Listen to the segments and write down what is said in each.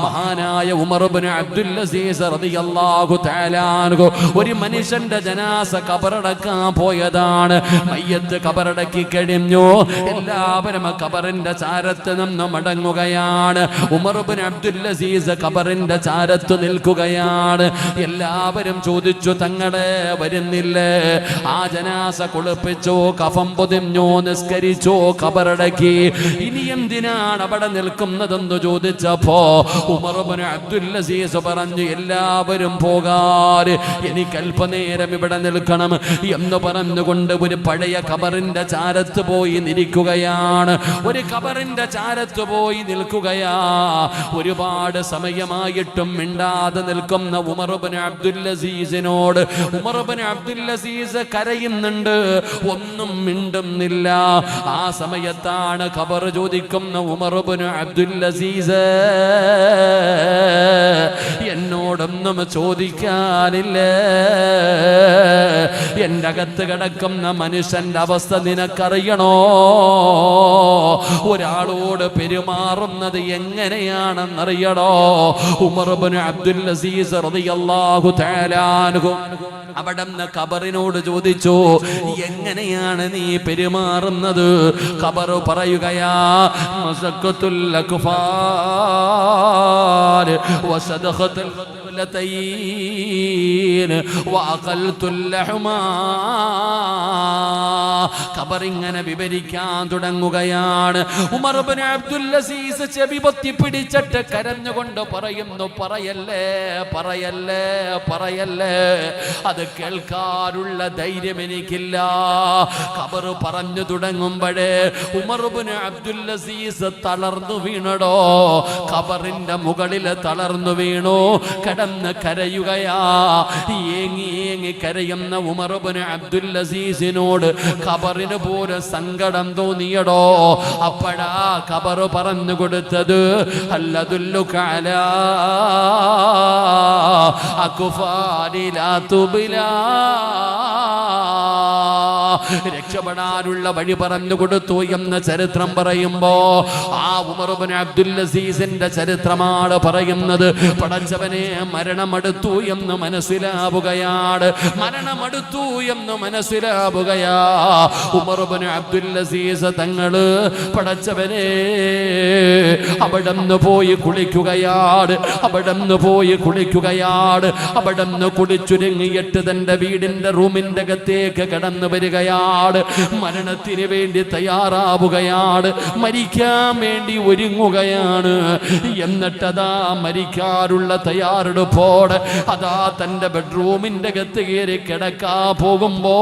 മഹാനായ ഉമർ ഇബ്നു അബ്ദുൽ അസീസ് റളിയല്ലാഹു തആല അൻഹു ഒരു മനുഷ്യന്റെ ജനാസ ഖബറടക്കാൻ പോയതാണ്. മയ്യത്ത് ഖബറടക്കി കഴിഞ്ഞു. എല്ലാവരും ഖബറിന്റെ ചാരത്ത് നിന്ന് മടങ്ങുകയാണ്. ഉമർ ഇബ്നു അബ്ദുൽ അസീസ് ഖബറിന്റെ ചാരത്ത് നിൽക്കുകയാണ്. എല്ലാവരും ചോദിച്ചു, തങ്ങളെ വരുന്നില്ലേ? ആ ജനാസ കുളിപ്പിച്ചു, കഫം പൊതിഞ്ഞു, നിസ്കരിച്ചു, ഖബറടക്കി. ഇനി എന്തിനാണ് അവിടെ നിൽക്കുന്നതെന്ന് ചോദിച്ചപ്പോ ഉമർ ഇബ്നു അബ്ദുൽ അസീസ് പറഞ്ഞു, എല്ലാവരും പോകാൻ, എനിക്ക് അല്പനേരം ഇവിടെ നിൽക്കണം എന്ന് പറഞ്ഞുകൊണ്ട് ഒരു പഴയ ഖബറിന്റെ ചാരത്ത് പോയി നിൽക്കുകയാണ്. ഒരു ഖബറിന്റെ ചാരത്ത് പോയി നിൽക്കുകയാ. ഒരുപാട് സമയമായിട്ടും മിണ്ടാതെ നിൽക്കുന്ന ഉമർ ഇബ്നു അബ്ദുൽ അസീസിനോട് ഉമർ ഇബ്നു അബ്ദുൽ അസീസ് കരയുന്നുണ്ട്, ഒന്നും മിണ്ടുന്നില്ല. ആ സമയത്താണ് ഖബർ ചോദിക്കുന്ന ഉമർ ഇബ്നു അബ്ദുൽ അസീസ്, എന്നോടൊന്നും ചോദിക്കാനില്ലേ? എൻ്റെ അകത്ത് കിടക്കുന്ന മനുഷ്യന്റെ അവസ്ഥ നിനക്കറിയണോ? ഒരാളോട് പെരുമാറുന്നത് എങ്ങനെയാണെന്നറിയണോ? ഉമർ ഇബ്നു അബ്ദുൽ അസീസ് റളിയല്ലാഹു തആല അൻഹു അവിടുന്ന് ഖബറിനോട് ചോദിച്ചു, എങ്ങനെയാണ് നീ പെരുമാറുന്നത്? ഖബർ പറയുകയാ, മസഖത്തുൽ അക്ഫാർ വസദഖത്തുൽ ഖബറിങ്ങനെ വിവരിക്കാൻ തുടങ്ങുകയാണ്. ഉമർ ഇബ്നു അബ്ദുൽ അസീസ് ചെവി പൊത്തി പിടിച്ചിട്ട് കരഞ്ഞുകൊണ്ട് പറയുന്നു, പറയല്ലേ പറയല്ലേ പറയല്ലേ, അത് കേൾക്കാനുള്ള ധൈര്യം എനിക്കില്ല. ഖബർ പറഞ്ഞു തുടങ്ങുമ്പോഴേ ഉമർ ഇബ്നു അബ്ദുൽ അസീസ് തളർന്നു വീണടോ. ഖബറിന്റെ മുകളിൽ തളർന്നു വീണു, കടന്ന് കരയുകയാ. ഏങ്ങി ഏങ്ങി കരയുന്ന ഉമർ ഇബ്നു അബ്ദുൽ അസീസിനോട് ഖബറിന് പോലെ സങ്കടം തോന്നിയടോ. അപ്പോഴാ ഖബർ പറഞ്ഞു കൊടുത്തത്, അല്ലദുല്ലുക അലാ അക്ഫാരി ലാ തുബ്ലാ, രക്ഷപ്പെടാനുള്ള വഴി പറഞ്ഞു കൊടുത്തു എന്ന ചരിത്രം പറയുമ്പോ ആ ഉമർ ഇബ്നു അബ്ദുൽ അസീസിന്റെ ചരിത്രമാണ് പറയുന്നത്. പടച്ചവനെ, മരണമെടുത്തു എന്ന് മനസ്സിലാവുകയാണ്, മരണമെടുത്തു എന്ന് മനസ്സിലാവുകയാ. ഉമർ ഇബ്നു അബ്ദുൽ അസീസ് തങ്ങള് പടച്ചവനെ അവിടന്ന് പോയി കുളിക്കുകയാണ്, അവിടന്ന് പോയി കുളിക്കുകയാണ്. അവിടന്ന് കുളിച്ചുരുങ്ങിയിട്ട് തന്റെ വീടിന്റെ റൂമിന്റെ അകത്തേക്ക് കടന്നു വരികയാണ്. മരണത്തിന് വേണ്ടി തയ്യാറാവുകയാണ്, മരിക്കാൻ വേണ്ടി ഒരുങ്ങുകയാണ്. എന്നിട്ടതാ മരിക്കാനുള്ള തയ്യാറെടുപ്പോടെ അതാ തന്റെ ബെഡ്റൂമിന്റെ അകത്ത് കയറി കിടക്കാ പോകുമ്പോ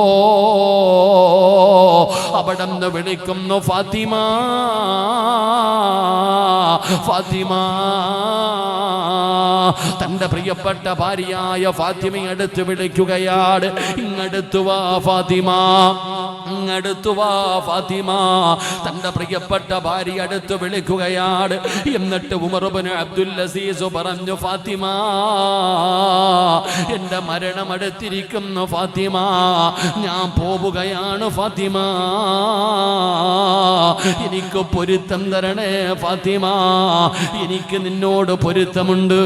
അവിടന്ന് വിളിക്കുന്നു, ഫാത്തിമ ഫാത്തിമ. തന്റെ പ്രിയപ്പെട്ട ഭാര്യയായ ഫാത്തിമയെ അടുത്ത് വിളിക്കുകയാണ്, ഇങ്ങടുത്തു വാ ഫാത്തിമ, ഇങ്ങടുത്തു വാ ഫാത്തിമ. തന്റെ പ്രിയപ്പെട്ട ഭാര്യ അടുത്ത് വിളിക്കുകയാണ്. എന്നിട്ട് ഉമർ ഇബ്നു അബ്ദുൽ അസീസ് പറഞ്ഞു, ഫാത്തിമ, എന്റെ മരണം അടുത്തിരിക്കുന്നു ഫാത്തിമ, ഞാൻ പോവുകയാണ് ഫാത്തിമ, എനിക്ക് പൊരുത്തം തരണേ ഫാത്തിമ, എനിക്ക് നിന്നോട് പൊരുത്തമുണ്ട്.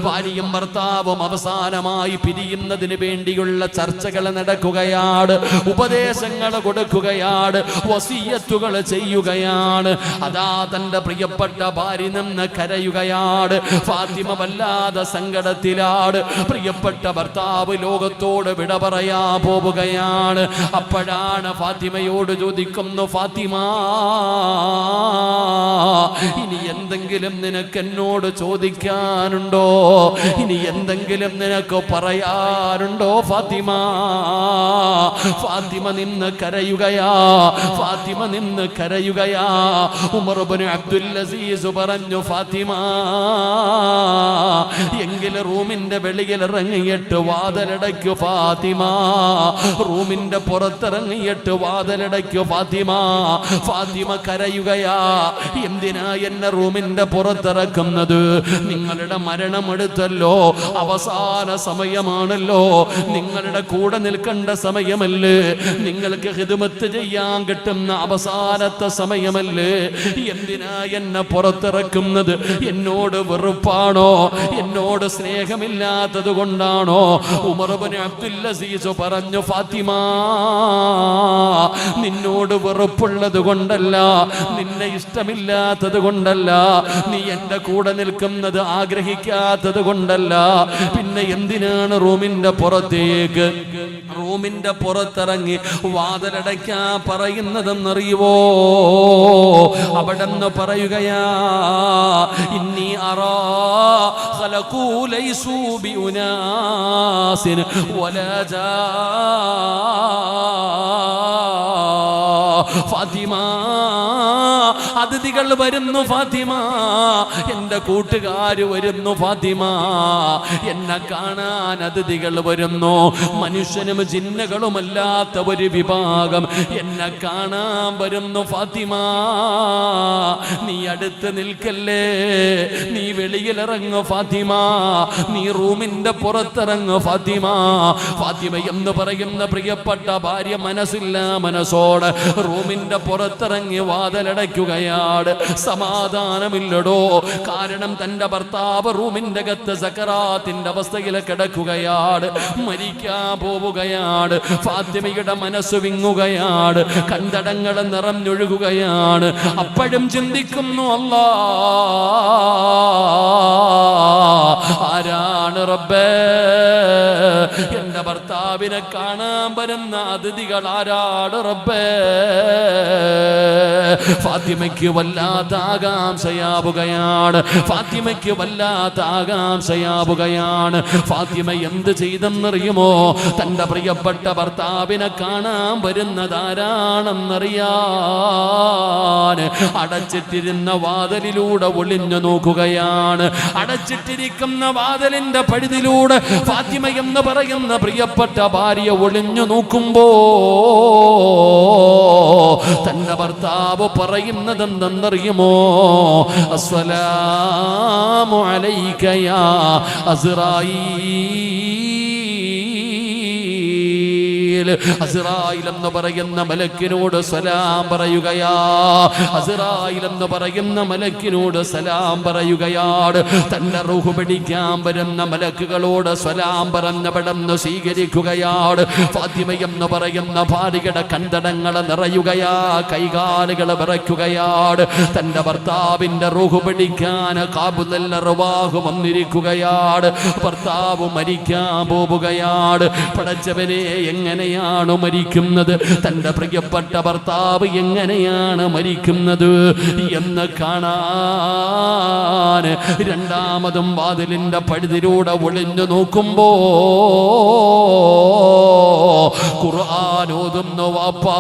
ഭാര്യയും ഭർത്താവും അവസാനമായി പിരിയുന്നതിന് വേണ്ടിയുള്ള ചർച്ചകൾ നടക്കുകയാണ്, ഉപദേശങ്ങൾ കൊടുക്കുകയാണ്, വസിയത്തുകൾ ചെയ്യുകയാണ്. അതാ തന്റെ പ്രിയപ്പെട്ട ഭാര്യ നിന്ന് കരയുകയാണ്. ഫാത്തിമ വല്ലാതെ സങ്കടത്തിലാണ്. പ്രിയപ്പെട്ട ഭർത്താവ് ലോകത്തോട് വിട പറയാ പോവുകയാണ്. അപ്പോഴാണ് ഫാത്തിമയോട് ചോദിക്കുന്നു, ഫാത്തിമ, ഇനി എന്തെങ്കിലും നിനക്ക് എന്നോട് ചോദിക്കാനുണ്ടോ? ഇനി എന്തെങ്കിലും നിനക്ക് പറയാനുണ്ടോ ഫാത്തിമ? ഫാത്തിമ നിന്ന് കരയുകയാ, ഫാത്തിമ നിന്ന് കരയുകയാ. ഉമർ ഇബ്നു അബ്ദുൽ അസീസ് പറഞ്ഞു, ഫാത്തിമ, എങ്കിൽ റൂമിന്റെ വെളിയിൽ ഇറങ്ങിയിട്ട് വാതിലടയ്ക്കു ഫാത്തിമ. റൂമിന്റെ പുറത്തിറങ്ങിയിട്ട് വാതിലടയ്ക്കു ഫാത്തിമ. ഫാത്തിമ കരയുകയാ, എന്തിനാ എന്നെ റൂമിന്റെ പുറത്തിറക്കുന്നത്? നിങ്ങളുടെ മരണമെടുത്തല്ലോ, അവസാന സമയമാണല്ലോ, നിങ്ങളുടെ കൂടെ നിൽക്കേണ്ട സമയമല്ലേ, നിങ്ങൾക്ക് ഖിദ്മത്ത് ചെയ്യാൻ കിട്ടുന്ന അവസാനത്തെ സമയമല്ലേ, എന്തിനാ എന്നെ പുറത്തിറക്കുന്നത്? എന്നോട് വെറുപ്പാണോ? എന്നോട് സ്നേഹമില്ലാത്തത് കൊണ്ടാണോ? ഉമർ ഇബ്നു അബ്ദുൽ അസീസ് പറഞ്ഞു, ഫാത്തിമ, നിന്നോട് വെറുപ്പുള്ളത് കൊണ്ടല്ല, നിന്നെ ഇഷ്ടമില്ലാത്തത് കൊണ്ടല്ല, നീ എന്റെ കൂടെ നിൽക്കുന്നത് ആഗ്രഹിക്കാത്തത് കൊണ്ടല്ല, പിന്നെ എന്തിനാണ് റൂമിന്റെ പുറത്തിറങ്ങി വാതിലടയ്ക്കാൻ പറയുന്നതെന്നറിയുവോ? അവിടെന്ന് പറയുകയാ, ഇന്നി അറാ ഖലഖൂ ലൈസൂ ബിഉനാസിൻ വലാ ജാ ഫാത്തിമ, അതിഥികൾ വരുന്നു ഫാത്തിമ, എന്റെ കൂട്ടുകാര് വരുന്നു ഫാത്തിമ, എന്നെ കാണാൻ അതിഥികൾ വരുന്നു. മനുഷ്യനും ജിന്നുകളുമല്ലാത്ത ഒരു വിഭാഗം എന്നെ കാണാൻ വരുന്നു ഫാത്തിമ. നീ അടുത്ത് നിൽക്കല്ലേ, നീ വെളിയിലിറങ്ങു ഫാത്തിമ, നീ റൂമിന്റെ പുറത്തിറങ്ങു ഫാത്തിമ. ഫാത്തിമ എന്ന് പറയുന്ന പ്രിയപ്പെട്ട ഭാര്യ മനസ്സില്ല മനസ്സോട് റൂമിന്റെ പുറത്തിറങ്ങി വാതിലടയ്ക്കുകയാണ്. സമാധാനമില്ലടോ, കാരണം തന്റെ ഭർത്താവ് റൂമിന്റെ അകത്ത് സക്കറാത്തിന്റെ അവസ്ഥയിൽ കിടക്കുകയാണ്, മരിക്കാൻ പോവുകയാണ്. ഫാത്തിമയുടെ മനസ്സ് വിങ്ങുകയാണ്, കണ്ടടങ്ങൾ നിറഞ്ഞൊഴുകുകയാണ്. അപ്പോഴും ചിന്തിക്കുന്നു, അല്ലാ, ആരാണ് റബ്ബേ എന്റെ ഭർത്താവിനെ കാണാൻ വരുന്ന അതിഥികൾ? ആരാണ് റബ്ബേ? ഫാത്തിമയ്ക്ക് വല്ലാത്ത ആകാംക്ഷയാവുകയാണ്, ഫാത്തിമയ്ക്ക് വല്ലാത്ത ആകാംക്ഷയാവുകയാണ്. ഫാത്തിമ എന്ത് ചെയ്തെന്നറിയുമോ? തന്റെ പ്രിയപ്പെട്ട ഭർത്താവിനെ കാണാൻ വരുന്നതാരാണെന്നറിയാൻ അടച്ചിട്ടിരുന്ന വാതിലിലൂടെ ഒളിഞ്ഞു നോക്കുകയാണ്. അടച്ചിട്ടിരിക്കുന്ന വാതിലിന്റെ പഴുതിലൂടെ ഫാത്തിമ എന്ന് പറയുന്ന പ്രിയപ്പെട്ട ഭാര്യ ഒളിഞ്ഞു നോക്കുമ്പോ തന്റെ ഭർത്താവ് പറയുന്നത് എന്തെന്നറിയുമോ? അസ്സലാമു അലൈക യാ അസ്റായീൽ. അസ്റായിൽ എന്ന് പറയുന്ന മലക്കിനോട് സലാം പറയുകയാ. അസ്റായിൽ എന്ന് പറയുന്ന മലക്കിനോട് സലാം പറയുകയാണ്. തന്റെ റൂഹ് പിടിക്കാൻ വരുന്ന മലക്കുകളോട് സലാം പറഞ്ഞവിടന്ന് സ്വീകരിക്കുകയാണ്. ഫാത്തിമ എന്ന് പറയുന്ന ഭാര്യയുടെ കണ്ടടങ്ങൾ നിറയുകയാ, കൈകാലുകൾ വിറയ്ക്കുകയാണ്. തന്റെ ഭർത്താവിന്റെ റൂഹ് പിടിക്കാൻ കാബുൽ അർവാഹ് വന്നിരിക്കുകയാണ്. ഭർത്താവ് മരിക്കാൻ പോവുകയാണ്. പടച്ചവനെ, എങ്ങനെയാണ് മരിക്കുന്നത്? തന്റെ പ്രിയപ്പെട്ട ഭർത്താവ് എങ്ങനെയാണ് മരിക്കുന്നത് എന്ന് കാണാൻ രണ്ടാമതും വാതിലിന്റെ പഴുതിലൂടെ ഒളിഞ്ഞു നോക്കുമ്പോ ഖുർആൻ ഓതുന്നു വാപ്പാ.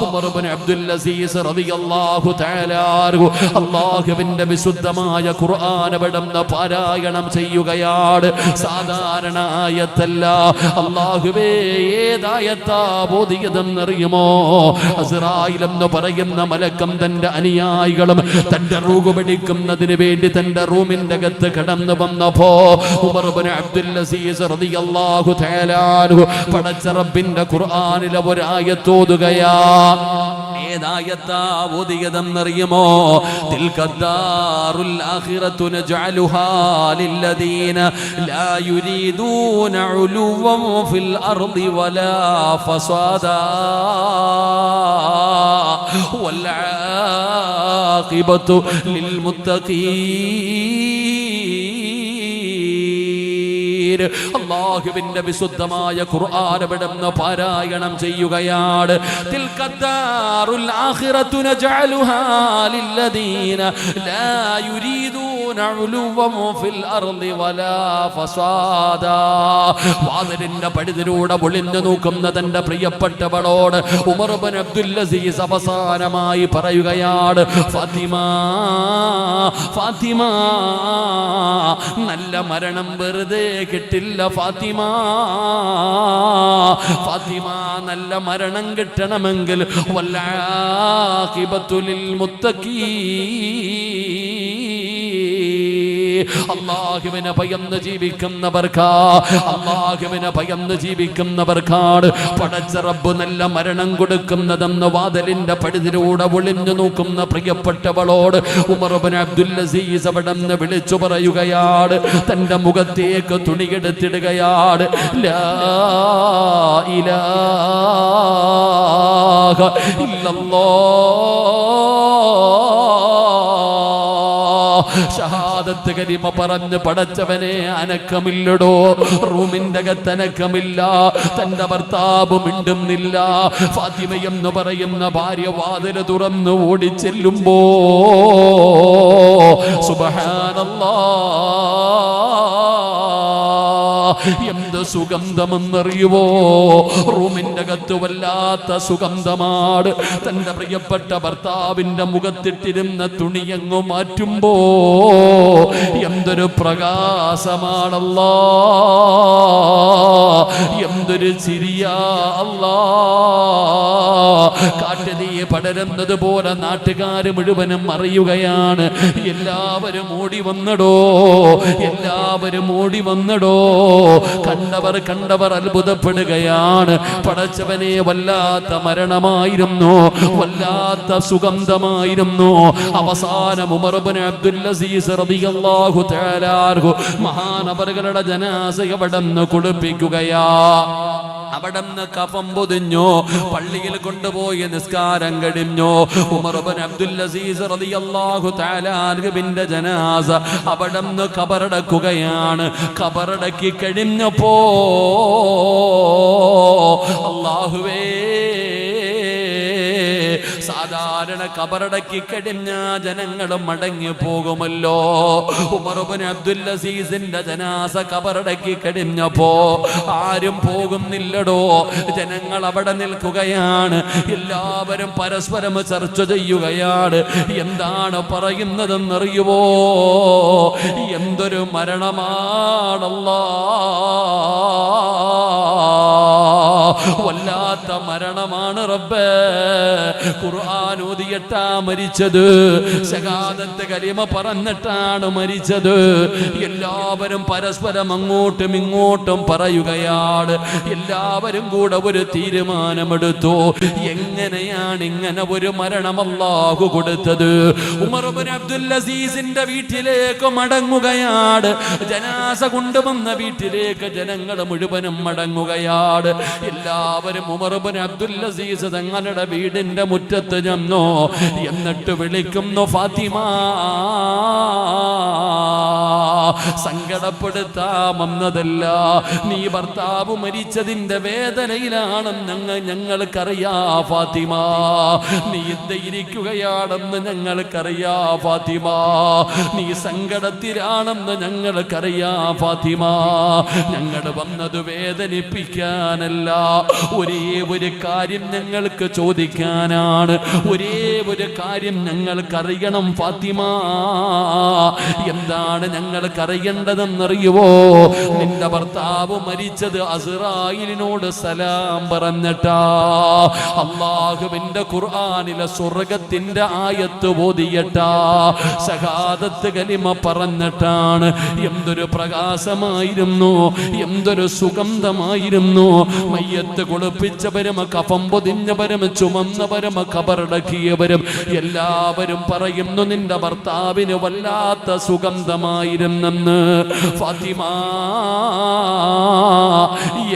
ഉമർ ഇബ്നു അബ്ദുൽ അസീസ് റളിയല്ലാഹു തആല അൻഹു അല്ലാഹുവിന്റെ വിശുദ്ധമായ ഖുർആൻ അവിടുന്ന് പാരായണം ചെയ്യുകയാണ്. സാധാരണ ആയത്തല്ല. അല്ലാഹുവേ, ഏതായത്താ ഓതിയതെന്നറിയുമോ? അസ്റായിൽ എന്ന് പറയുന്ന മലക്കം തന്റെ അനുയായികളും തന്റെ റൂഹ് പിടിക്കുന്നതിന് വേണ്ടി തന്റെ റൂമിന്റെ അകത്ത് കടന്നു വന്നപ്പോ ഉമർ ഇബ്നു അബ്ദുൽ അസീസ് റളിയല്ലാഹു തആല അൻഹു പടച്ച റബ്ബിന്റെ ഖുർആനിലെ ഒരു ആയത്ത് ഓതുകയാ. ഏതായത്താ ഓതിയതെന്നറിയുമോ? തിൽകദ്ദാറുൽ ആഖിറതു നജഅലുഹാ ലില്ലദീന ലാ യുരീദൂന ഉലുവൻ ഫിൽ അർളി വലാ ഫസാദാ വൽ ആഖിബതു ലിൽ മുത്തഖീൻ. അല്ലാഹുവിന്റെ വിശുദ്ധമായ ഖുർആൻ അവിടുന്ന് പാരായണം ചെയ്യുകയാണ്. തിൽകദ്ദാറുൽ ആഖിറതു നജഅലുഹാ ലില്ലദീന ലാ യുരീദൂന വാതിലിന്റെ പടിതിലൂടെ ഒളിഞ്ഞു നോക്കുന്ന തന്റെ പ്രിയപ്പെട്ടവളോട് ഉമർ ഇബ്നു അബ്ദുൽ അസീസ് അവസാനമായി പറയുകയാണ്, ഫാത്തിമ ഫാത്തിമ, നല്ല മരണം വെറുതെ കിട്ടില്ല ഫാത്തിമ. ഫാത്തിമ, നല്ല മരണം കിട്ടണമെങ്കിൽ വല്ലാഖിബത്തു ലിൽ അല്ലാഹുവിനെ ഭയന്ന് ജീവിക്കുന്നവർക്കാണ് പടച്ച റബ്ബ് നല്ല മരണം കൊടുക്കുന്നതെന്ന് വാതിലിന്റെ പടിതിലൂടെ ഒളിഞ്ഞു നോക്കുന്ന പ്രിയപ്പെട്ടവളോട് ഉമർ ഇബ്നു അബ്ദുൽ അസീസ് അവിടുന്ന് വിളിച്ചു പറയുകയാണ്, തന്റെ മുഖത്തേക്ക് തുണിയെടുത്തിടുകയാണ്. ലാ ഇലാഹ ഷഹാദത്ത് കലിമ പറഞ്ഞ് പടച്ചവനെ അനക്കമില്ലടോ. റൂമിന്റെ അകത്ത് അനക്കമില്ല, തന്റെ ഭർത്താവ് മിണ്ടുന്നില്ല. ഫാത്തിമ എന്ന് പറയുന്ന ഭാര്യ വാതില് തുറന്ന് ഓടിച്ചെല്ലുമ്പോ സുബ്ഹാനല്ലാഹ്, എന്ത് സുഗന്ധമെന്നറിയുവോ? റൂമിന്റെ അകത്ത് വല്ലാത്ത സുഗന്ധമാണ്. തന്റെ പ്രിയപ്പെട്ട ഭർത്താവിന്റെ മുഖത്തിട്ടിരുന്ന തുണിയങ്ങു മാറ്റുമ്പോ എന്തൊരു പ്രകാശമാണല്ലാ, എന്തൊരു ചിരിയാ അല്ലാ. കാട്ടുതീ പടരുന്നത് പോലെ നാട്ടുകാര് മുഴുവനും അറിയുകയാണ്. എല്ലാവരും ഓടി വന്നടോ, എല്ലാവരും ഓടി വന്നടോ. കണ്ടവർ അത്ഭുതപ്പെടുകയാണ്. പടച്ചവനെ, വല്ലാത്ത മരണമായിരുന്നു, വല്ലാത്ത സുഗന്ധമായിരുന്നു. അവസാനം ഉമർ ഇബ്നു അബ്ദുൽ അസീസ് റളിയല്ലാഹു തആല അൻഹു മഹാനവറുകളുടെ ജനാസ അവിടുന്ന് കുളിപ്പിക്കുകയാ. അവിടുന്ന് കഫം പൊതിഞ്ഞു, പള്ളിയിൽ കൊണ്ടുപോയി നിസ്കാരം കഴിഞ്ഞു. ഉമർ ഇബ്നു അബ്ദുൽ അസീസ് റളിയല്ലാഹു തആല അൻഹുവിന്റെ ജനാസ അവിടുന്ന് ഖബറടക്കുകയാണ്. ഖബറടക്കി കഴിഞ്ഞപ്പോ അല്ലാഹുവേ, സാധാരണ ഖബറടക്കി കഴിഞ്ഞ ജനങ്ങൾ മടങ്ങി പോകുമല്ലോ. ഉമർ ഇബ്നു അബ്ദുൽ അസീസിന്റെ ജനാസ ഖബറടക്കി കഴിഞ്ഞപ്പോ ആരും പോകുന്നില്ലടോ. ജനങ്ങൾ അവിടെ നിൽക്കുകയാണ്. എല്ലാവരും പരസ്പരം ചർച്ച ചെയ്യുകയാണ്. എന്താണ് പറയുന്നതെന്നറിയുവോ? എന്തൊരു മരണമാണല്ലാ, വല്ലാത്ത മരണമാണ് റബ്ബേ. ഖുർആൻ ഓതിയിട്ടാ മരിച്ചത്, ശഹാദത്ത് കലിമ പറഞ്ഞിട്ടാണ് മരിച്ചത്. എല്ലാവരും പരസ്പരം അങ്ങോട്ടും ഇങ്ങോട്ടും പറയുകയാണ്. എല്ലാവരും കൂടെ ഒരു തീരുമാനമെടുത്തു. എങ്ങനെയാണ് ഇങ്ങനെ ഒരു മരണം അല്ലാഹു കൊടുത്തത്? ഉമർ ഇബ്നു അബ്ദുൽ അസീസിന്റെ വീട്ടിലേക്ക് മടങ്ങുകയാണ്. ജനാസ കൊണ്ടുവന്ന വീട്ടിലേക്ക് ജനങ്ങൾ മുഴുവനും മടങ്ങുകയാണ്. എല്ലാവരും ഉമർ ഇബ്നു അബ്ദുൽ അസീസ് തങ്ങളുടെ വീടിന്റെ മുറ്റത്ത് ചെന്നു. എന്നിട്ട് വിളിക്കുന്നു, ഫാത്തിമ, സങ്കടപ്പെടുത്താമെന്നതല്ല, നീ ഭർത്താവ് മരിച്ചതിന്റെ വേദനയിലാണെന്ന് ഞങ്ങൾക്കറിയാ ഫാത്തിമ. നീ ഇരിക്കുകയാണെന്ന് ഞങ്ങൾക്കറിയാ ഫാത്തിമ. നീ സങ്കടത്തിലാണെന്ന് ഞങ്ങൾക്കറിയാ ഫാത്തിമ. ഞങ്ങൾ വന്നത് വേദനിപ്പിക്കാനല്ല, ഒരേ ഒരു കാര്യം ഞങ്ങൾക്ക് ചോദിക്കാനാണ്. ഒരേ ഒരു കാര്യം ഞങ്ങൾക്കറിയണം ഫാത്തിമ. എന്താണ് ഞങ്ങൾക്കറിയേണ്ടതെന്നറിയുവോ? നിന്റെ ഭർത്താവ് മരിച്ചത് അസ്റായിലിനോട് സലാം പറഞ്ഞിട്ടാ. അല്ലാഹുവിന്റെ ഖുർആനിലെ സ്വർഗത്തിന്റെ ആയത്ത് ഓതിയിട്ടാ, ശഹാദത്ത് കലിമ പറഞ്ഞിട്ടാണ്. എന്തൊരു പ്രകാശമായിരുന്നു, എന്തൊരു സുഗന്ധമായിരുന്നു. മയ്യത്ത് കുളിപ്പിച്ചവരും കഫം പൊതിഞ്ഞവരും ചുമന്നവരും ഖബറടക്കിയവരും എല്ലാവരും പറയുന്നു, നിന്റെ ഭർത്താവിന് വല്ലാത്ത സുഗന്ധമായിരുന്നെന്ന്. ഫാത്തിമ,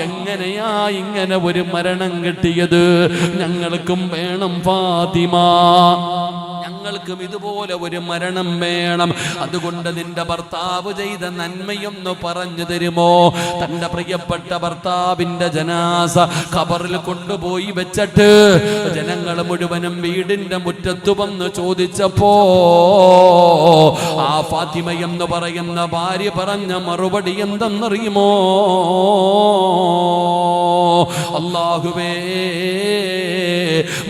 എങ്ങനെയാ ഇങ്ങനെ ഒരു മരണം കിട്ടിയത്? ഞങ്ങൾക്കും വേണം ഫാത്തിമ, ഞങ്ങൾ ഞങ്ങൾക്കും ഇതുപോലെ ഒരു മരണം വേണം. അതുകൊണ്ട് നിന്റെ ഭർത്താവ് ചെയ്ത നന്മയൊന്ന് പറഞ്ഞു തരുമോ? തന്റെ പ്രിയപ്പെട്ട ഭർത്താവിന്റെ ജനാസ ഖബറിൽ കൊണ്ടുപോയി വെച്ചിട്ട് ജനങ്ങൾ മുഴുവനും വീടിന്റെ മുറ്റത്ത് വന്ന് ചോദിച്ചപ്പോ ആ ഫാത്തിമ എന്ന് പറയുന്ന ഭാര്യ പറഞ്ഞ മറുപടി എന്തെന്നറിയുമോ? അല്ലാഹുവേ,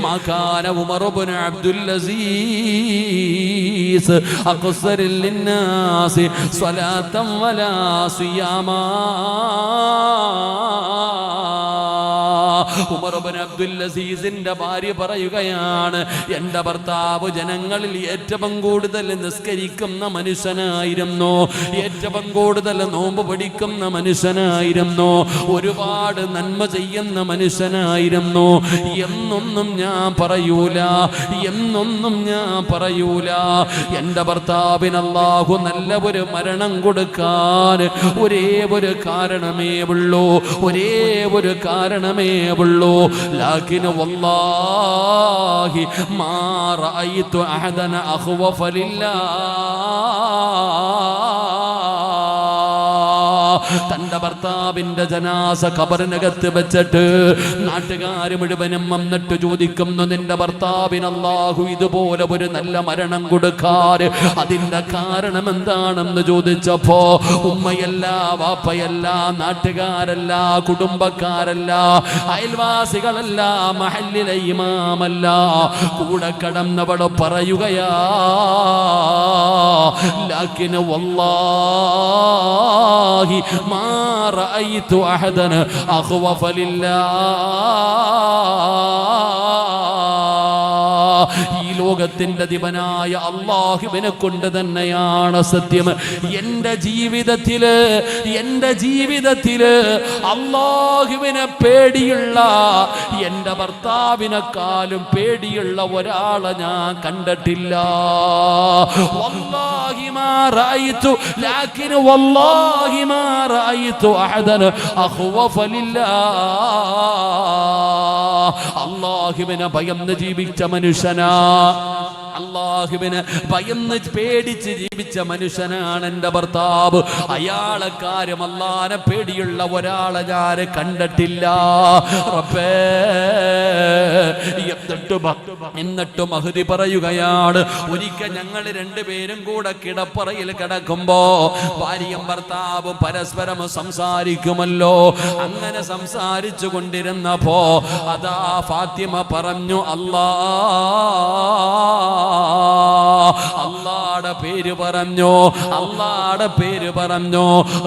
മകാന ഉമർ ഇബ്നു അബ്ദുൽ അസീസ് അഖ്സറിൽ ലിന്നാസി സ്വലാത്തൻ വലാ സിയാമാ. ഉമർ ഇബ്നു അബ്ദുൽ അസീസിന്റെ ഭാര്യ പറയുകയാണ്, എന്റെ ഭർത്താവ് ജനങ്ങളിൽ ഏറ്റവും കൂടുതൽ നിസ്കരിക്കുന്ന മനുഷ്യനായിരുന്നു, ഏറ്റവും കൂടുതൽ നോമ്പ് പിടിക്കുന്ന മനുഷ്യനായിരുന്നു, ഒരുപാട് നന്മ ചെയ്യുന്ന മനുഷ്യനായിരുന്നു. എന്നൊന്നും ഞാൻ പറയൂല, എന്നൊന്നും ഞാൻ പറയൂല. എന്റെ ഭർത്താവിന് അല്ലാഹു നല്ല ഒരു മരണം കൊടുക്കാൻ ഒരേ ഒരു കാരണമേ ഉള്ളൂ, ഒരേ ഒരു കാരണമേ ഉള്ളൂ. ലാകിൻ വല്ലാഹി മാ റഅയ്തു അഹദൻ അഖ്വഫ ലില്ലാഹ്. തന്റെ ഭർത്താവിന്റെ ജനാസ ഖബറിനകത്ത് വെച്ചിട്ട് നാട്ടുകാര് മുഴുവനും വന്നിട്ട് ചോദിക്കുന്നു, നിന്റെ ഭർത്താവിന് അല്ലാഹു ഇതുപോലെ ഒരു നല്ല മരണം കൊടുക്കാറ് അതിന്റെ കാരണം എന്താണെന്ന് ചോദിച്ചപ്പോ ഉമ്മയല്ല, വാപ്പയല്ല, നാട്ടുകാരല്ല, കുടുംബക്കാരല്ല, അയൽവാസികളല്ല, മഹല്ലിലെ ഇമാമല്ല, കൂടെ കടന്നവള് പറയുകയാ, ലാകിൻ വല്ലാഹി മാ റഅയ്തു അഹദൻ അഖ്വഫ ലില്ലാഹ്. ഈ ലോകത്തിന്റെ ദിവനായ അല്ലാഹുവിനെ കൊണ്ട് തന്നെയാണ് സത്യം, എന്റെ ജീവിതത്തില് അല്ലാഹുവിനെ പേടിയുള്ള, എന്റെ ഭർത്താവിനെക്കാളും പേടിയുള്ള ഒരാളെ ഞാൻ കണ്ടിട്ടില്ല. വല്ലാഹി മാ റഅയ്തു, ലാകിൻ വല്ലാഹി മാ റഅയ്തു അഹദൻ അഖ്വഫ ലില്ലാഹ്. അല്ലാഹുവിനെ ഭയന്ന് ജീവിച്ച മനുഷ്യനാ, അല്ലാഹുവിനെ ഭയന്ന് പേടിച്ച് ജീവിച്ച മനുഷ്യനാണ് എൻ്റെ ഭർത്താവ്. അയാളെ കാര്യം അല്ലാഹുവിനെ പേടിയുള്ള ഒരാളെ ഞാൻ കണ്ടിട്ടില്ല. റബ്ബേ, എന്നിട്ട് മഹ്ദി പറയുകയാണ്, ഒരിക്കൽ ഞങ്ങൾ രണ്ടുപേരും കൂടെ കിടപ്പറയിൽ കിടക്കുമ്പോ ഭാര്യയും ഭർത്താവും പരസ്പരം സംസാരിക്കുമല്ലോ. അങ്ങനെ സംസാരിച്ചു കൊണ്ടിരുന്നപ്പോ അതാ ഫാത്തിമ പറഞ്ഞു, അല്ലാഹുടെ പേര് പറഞ്ഞു, അല്ലാഹുടെ പേര് പറഞ്ഞു.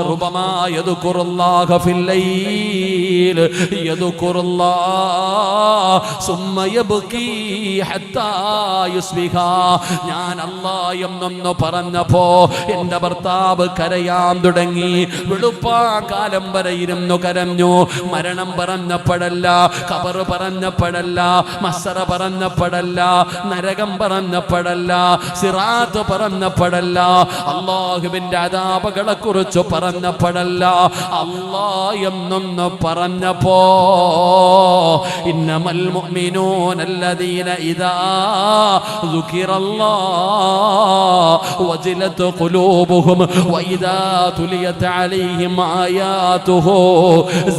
റുബമാ യദ്കുറുല്ലാഹ ഫിൽ ലൈൽ യദ്കുറുല്ലാഹ സുമ്മ യബ്കി ഹത്താ യുസ്ബിഹ. ഞാൻ അല്ലാഹ് എന്നൊന്ന് പറഞ്ഞപ്പോ എൻ്റെ ഭർത്താവ് കരയാൻ തുടങ്ങി. വെളുപ്പാകാലം വരെ ഇരുന്നു കരഞ്ഞു. മരണം പറഞ്ഞപ്പോഴല്ല, ഖബർ പറഞ്ഞപ്പോഴല്ല, മസ്സറ പറഞ്ഞപ്പോഴല്ല, നരകം പറഞ്ഞപ്പോഴല്ല, സിറാത്ത് പറഞ്ഞപ്പോഴല്ല, അല്ലാഹുവിന്റെ അദാബുകളെ കുറിച്ച് പറഞ്ഞപ്പോഴല്ല, അല്ലാഹ് എന്നൊന്ന് പറഞ്ഞപ്പോ, ഇന്നമൽ മുഅ്മിനൂന അല്ലദീന ഇദാ ദുകിറല്ലാഹു വജിലത് ഖുലൂബുഹും വഇദാ തുലിയത് അലൈഹിം ആയാതുഹു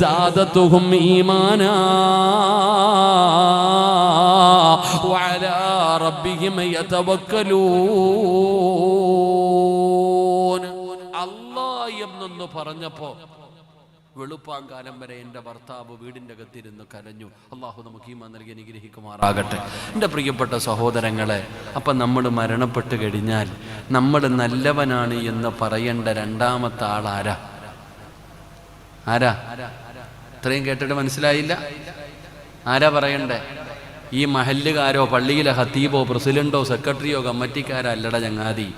സാദതുഹും ഈമാനാ വഅലാ റബ്ബിഹിം യതവക്കലൂൻ. അല്ലാഹ് എന്നൊന്ന് പറഞ്ഞപ്പോ വെളുപ്പാങ്കാലം വരെ എൻ്റെ ഭർത്താവ് വീടിൻ്റെ അകത്തിരുന്ന് കരഞ്ഞു. അള്ളാഹു നമുക്ക് ഈമാൻ നൽകി അനുഗ്രഹിക്കുമാറാകട്ടെ. എൻ്റെ പ്രിയപ്പെട്ട സഹോദരങ്ങളെ, അപ്പം നമ്മൾ മരണപ്പെട്ട് കഴിഞ്ഞാൽ നമ്മൾ നല്ലവനാണ് എന്ന് പറയേണ്ട രണ്ടാമത്തെ ആളാരാ? ആരാ? ഇത്രയും കേട്ടിട്ട് മനസ്സിലായില്ല? ആരാ പറയണ്ടേ? ഈ മഹല്ലുകാരോ പള്ളിയിലെ ഹത്തീബോ പ്രസിഡന്റോ സെക്രട്ടറിയോ കമ്മിറ്റിക്കാരോ അല്ലട ചങ്ങാതി.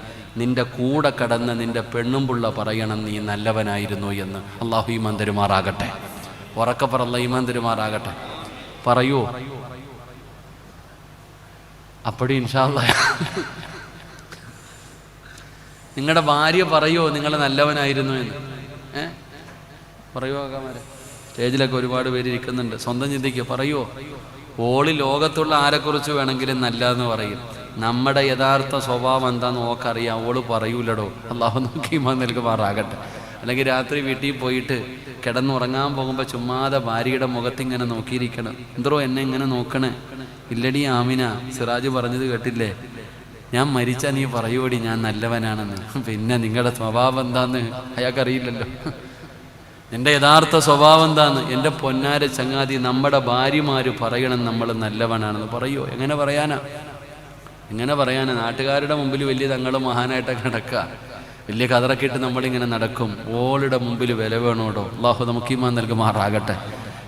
നിന്റെ കൂടെ കടന്ന് നിന്റെ പെണ്ണും പുള്ള പറയണം നീ നല്ലവനായിരുന്നു എന്ന്. അള്ളാഹു ഈമാൻ തരുമാറാകട്ടെ. ഉറക്കപ്പറ അല്ലാഹു ഈമാൻ തരുമാറാകട്ടെ. പറയൂ. അപ്പടി ഇൻഷാ അല്ലാഹ് നിങ്ങളുടെ ഭാര്യ പറയോ നിങ്ങൾ നല്ലവനായിരുന്നു എന്ന്? പറയോ ആകാമാരെ? സ്റ്റേജിലൊക്കെ ഒരുപാട് പേര് ഇരിക്കുന്നുണ്ട്. സ്വന്തം ചിന്തിക്കുക. പറയോ? ഓളി ലോകത്തുള്ള ആരെക്കുറിച്ച് വേണമെങ്കിലും നല്ലതെന്ന് പറയും. നമ്മുടെ യഥാർത്ഥ സ്വഭാവം എന്താണെന്ന് ഓക്കറിയാം, ഓള് പറയൂലടോ. അള്ളാഹു നോക്കി ഈമാൻ നൽകുമാറാകട്ടെ. അല്ലെങ്കിൽ രാത്രി വീട്ടിൽ പോയിട്ട് കിടന്നുറങ്ങാൻ പോകുമ്പോൾ ചുമ്മാതെ ഭാര്യയുടെ മുഖത്തിങ്ങനെ നോക്കിയിരിക്കണം. എന്തോ എന്നെ ഇങ്ങനെ നോക്കണേ? ഇല്ലടി ആമിന, സിറാജ് പറഞ്ഞത് കേട്ടില്ലേ, ഞാൻ മരിച്ചാൽ നീ പറയൂടി ഞാൻ നല്ലവനാണെന്ന്. പിന്നെ നിങ്ങളുടെ സ്വഭാവം എന്താന്ന് അയാൾക്കറിയില്ലല്ലോ. എൻ്റെ യഥാർത്ഥ സ്വഭാവം എന്താന്ന് എൻ്റെ പൊന്നാര ചങ്ങാതി, നമ്മുടെ ഭാര്യമാര് പറയണം നമ്മൾ നല്ലവനാണെന്ന്. പറയോ? എങ്ങനെ പറയാനാ? നാട്ടുകാരുടെ മുമ്പിൽ വലിയ തങ്ങൾ മഹാനായിട്ടൊക്കെ നടക്കുക, വലിയ കതറൊക്കെ ഇട്ട് നമ്മളിങ്ങനെ നടക്കും. ഓളുടെ മുമ്പിൽ വില വേണോടോ. അള്ളാഹു നമുക്ക് ഈമാൻ നൽകുമാറാകട്ടെ.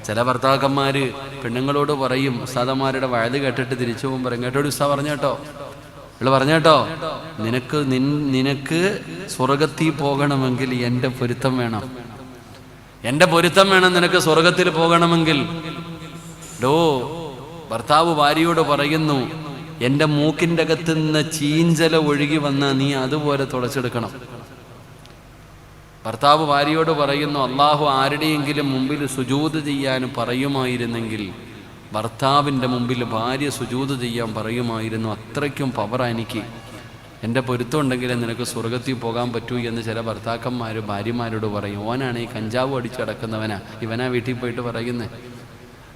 ചില ഭർത്താക്കന്മാർ പെണ്ണുങ്ങളോട് പറയും, ഉസ്താദന്മാരുടെ വയത് കേട്ടിട്ട് തിരിച്ചു പോകുമ്പോൾ പറയും, കേട്ടോടി ഉസ്താ പറഞ്ഞേട്ടോ, പറഞ്ഞേട്ടോ, നിനക്ക് സ്വർഗത്തിൽ പോകണമെങ്കിൽ എൻ്റെ പൊരുത്തം വേണം, നിനക്ക് സ്വർഗത്തിൽ പോകണമെങ്കിൽ. ഭർത്താവ് ഭാര്യയോട് പറയുന്നു, എൻ്റെ മൂക്കിൻ്റെ അകത്ത് നിന്ന് ചീഞ്ചല ഒഴുകി വന്നാൽ നീ അതുപോലെ തുടച്ചെടുക്കണം. ഭർത്താവ് ഭാര്യയോട് പറയുന്നു, അള്ളാഹു ആരുടെയെങ്കിലും മുമ്പിൽ സുജൂദ് ചെയ്യാൻ പറയുമായിരുന്നെങ്കിൽ ഭർത്താവിൻ്റെ മുമ്പിൽ ഭാര്യ സുജൂദ് ചെയ്യാൻ പറയുമായിരുന്നു. അത്രയ്ക്കും പവറാ എനിക്ക്, എൻ്റെ പൊരുത്തം ഉണ്ടെങ്കിലേ നിനക്ക് സ്വർഗത്തിൽ പോകാൻ പറ്റൂ എന്ന് ചില ഭർത്താക്കന്മാർ ഭാര്യമാരോട് പറയും. ഓനാണ് ഈ കഞ്ചാവ് അടിച്ച് കിടക്കുന്നവനാ, ഇവനാ വീട്ടിൽ പോയിട്ട് പറയുന്നത്.